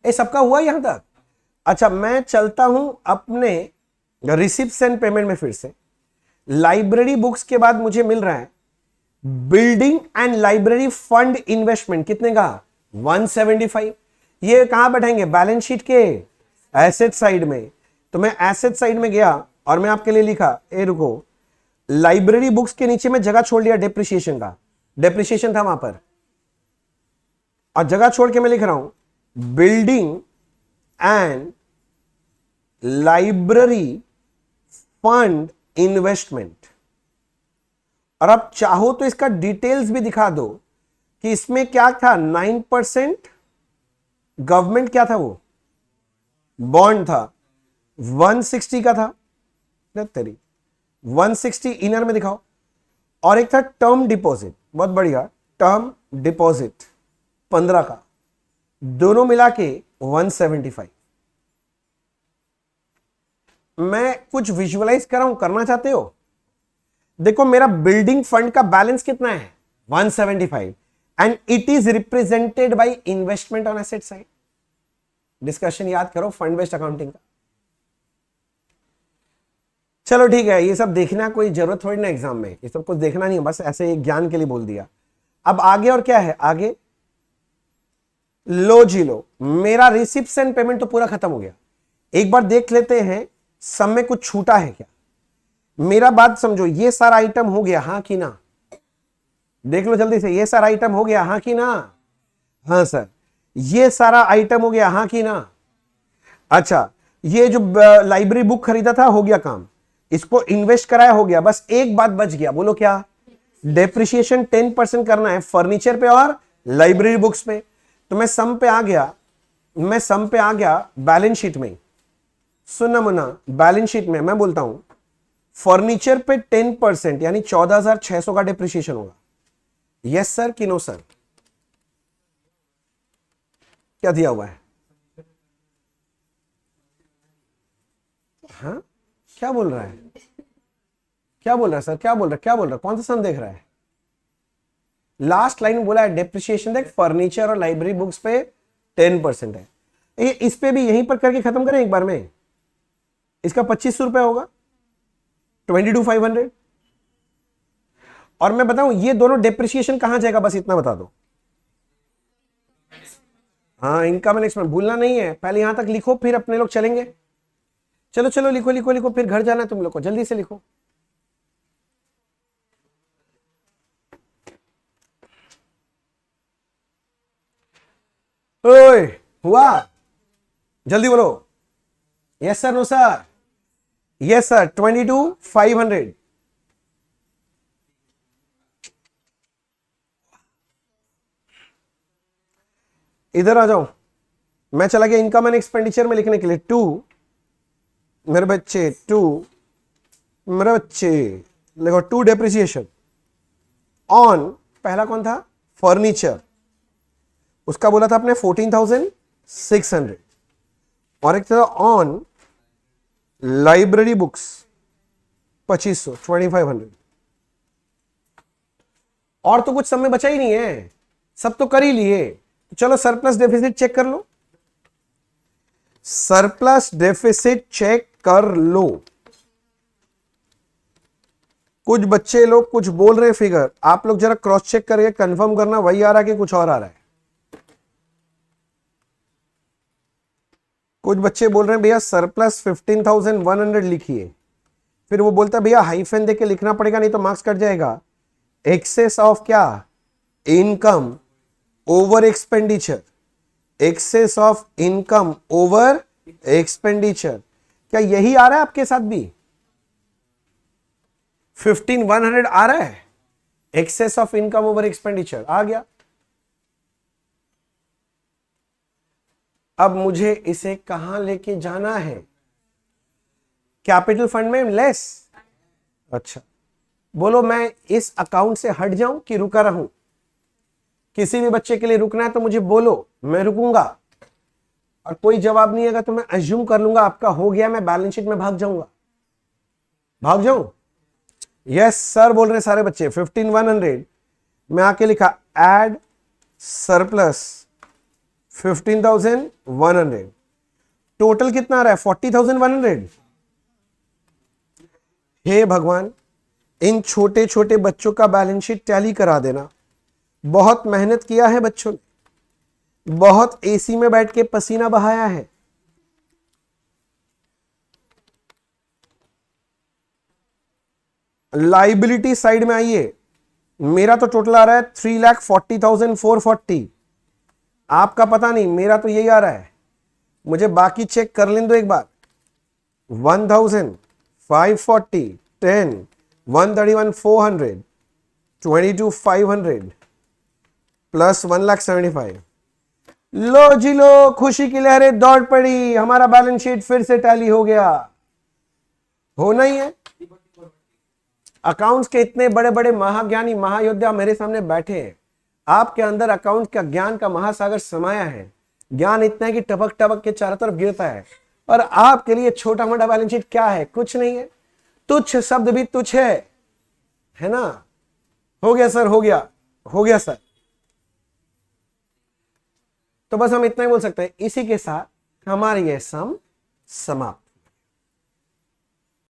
ये सबका हुआ यहां तक? अच्छा, मैं चलता हूं अपने रिसिप्ट्स एंड पेमेंट में फिर से। लाइब्रेरी बुक्स के बाद मुझे मिल रहा है building and library fund investment, कितने का? 175। ये कहां बैठेंगे? बैलेंस शीट के एसेट साइड में। तो मैं एसेट साइड में गया और मैं आपके लिए लिखा, ए रुको, लाइब्रेरी बुक्स के नीचे में जगह छोड़ लिया डेप्रिसिएशन का, डेप्रिसिएशन था वहां पर, और जगह छोड़ के मैं लिख रहा हूं building and library fund investment. और अब चाहो तो इसका डिटेल्स भी दिखा दो कि इसमें क्या था। 9% गवर्नमेंट क्या था, वो बॉन्ड था, 160 का था, 160 इनर में दिखाओ, और एक था टर्म डिपॉजिट, बहुत बढ़िया, टर्म डिपॉजिट 15 का, दोनों मिला के 175। मैं कुछ विजुअलाइज कर रहा हूं, करना चाहते हो? देखो मेरा बिल्डिंग फंड का बैलेंस कितना है? 175, and it is represented by investment on asset side. Discussion याद करो फंड बेस्ड अकाउंटिंग का। चलो ठीक है, ये सब देखना कोई जरूरत थोड़ी ना एग्जाम में, ये सब कुछ देखना नहीं है, बस ऐसे ज्ञान के लिए बोल दिया। अब आगे और क्या है? आगे लो जी लो, मेरा रिसिप्ट्स एंड पेमेंट तो पूरा खत्म हो गया। एक बार देख लेते हैं सब में कुछ छूटा है क्या। मेरा बात समझो, ये सारा आइटम हो गया, हाँ कि ना? देख लो जल्दी से, ये सारा आइटम हो गया, हाँ कि ना? हाँ सर। ये सारा आइटम हो गया, हाँ कि ना? अच्छा, ये जो लाइब्रेरी बुक खरीदा था हो गया काम, इसको इन्वेस्ट कराया हो गया, बस एक बात बच गया, बोलो क्या? डेप्रिसिएशन 10% करना है फर्नीचर पे और लाइब्रेरी बुक्स पे। तो मैं सम पे आ गया, बैलेंस शीट में। सुनना मुन्ना, बैलेंस शीट में मैं बोलता हूं फर्नीचर पे 10% यानी 14,600 का डेप्रिसिएशन होगा। यस सर कि नो सर? क्या दिया हुआ है? हाँ, क्या बोल रहा है? क्या बोल रहा है सर? क्या बोल रहा है? कौन सा सम देख रहा है? लास्ट लाइन बोला है डेप्रिसिएशन देख, फर्नीचर और लाइब्रेरी बुक्स पे 10% है। ये इस पे भी यहीं पर करके खत्म करें एक बार में। इसका 2500 रुपए होगा, 22,500। और मैं बताऊं ये दोनों डेप्रिसिएशन कहां जाएगा, बस इतना बता दो। हाँ, इनकम एंड एक्सपेंस भूलना नहीं है, पहले यहां तक लिखो, फिर अपने लोग चलेंगे। चलो चलो लिखो लिखो लिखो, फिर घर जाना है तुम लोग को, जल्दी से लिखो। ओए हुआ, जल्दी बोलो। Yes sir, no sir? Yes sir, 22,500। इधर आ जाओ, मैं चला गया इनकम एंड एक्सपेंडिचर में लिखने के लिए। 2 मेरे बच्चे, 2 मेरे बच्चे लिखो, 2 डेप्रिसिएशन ऑन, पहला कौन था? फर्नीचर, उसका बोला था आपने 14,600, और एक था ऑन लाइब्रेरी बुक्स 2500, 2500। और तो कुछ समय बचा ही नहीं है, सब तो कर ही लिए। चलो सरप्लस डेफिसिट चेक कर लो, सरप्लस डेफिसिट चेक कर लो। कुछ बच्चे लोग कुछ बोल रहे हैं फिगर, आप लोग जरा क्रॉस चेक करके कंफर्म करना वही आ रहा है कि कुछ और आ रहा है। कुछ बच्चे बोल रहे हैं भैया सरप्लस 15,100 लिखिए, फिर वो बोलता है भैया हाइफन देके लिखना पड़ेगा नहीं तो मार्क्स कट जाएगा। एक्सेस ऑफ क्या, income over expenditure, excess of income over expenditure, क्या यही आ रहा है आपके साथ भी? 15,100 आ रहा है, excess of income over expenditure आ गया। अब मुझे इसे कहां लेके जाना है? कैपिटल फंड में लेस। अच्छा बोलो मैं इस अकाउंट से हट जाऊं कि रुका रहूं? किसी भी बच्चे के लिए रुकना है तो मुझे बोलो, मैं रुकूंगा। और कोई जवाब नहीं आएगा तो मैं अज्यूम कर लूंगा आपका हो गया, मैं बैलेंस शीट में भाग जाऊंगा। भाग जाऊं? यस सर बोल रहे सारे बच्चे। 15,100 में आके लिखा एड सरप्लस 15,100, टोटल कितना आ रहा है? 40,100। हे भगवान, इन छोटे छोटे बच्चों का बैलेंस शीट टैली करा देना। बहुत मेहनत किया है बच्चों ने, बहुत एसी में बैठ के पसीना बहाया है। लाइबिलिटी साइड में आइए, मेरा तो टोटल आ रहा है 3,40,440। आपका पता नहीं, मेरा तो यही आ रहा है। मुझे बाकी चेक कर लें दो एक बार। 1,540, 10, 131,400, 22,500 प्लस 1,75,000। लो जी लो, खुशी की लहरें दौड़ पड़ी, हमारा बैलेंस शीट फिर से टैली हो गया। होना ही है। अकाउंट्स के इतने बड़े बड़े महाज्ञानी महायोद्धा मेरे सामने बैठे हैं, आपके अंदर अकाउंट का ज्ञान का महासागर समाया है। ज्ञान इतना है कि टपक टपक के चारों तरफ गिरता है, और आपके लिए छोटा मोटा बैलेंस शीट क्या है? कुछ नहीं है। तुच्छ शब्द भी तुच्छ है ना? हो गया सर, हो गया, हो गया सर। तो बस हम इतना ही बोल सकते हैं। इसी के साथ हमारी यह सम समाप्त।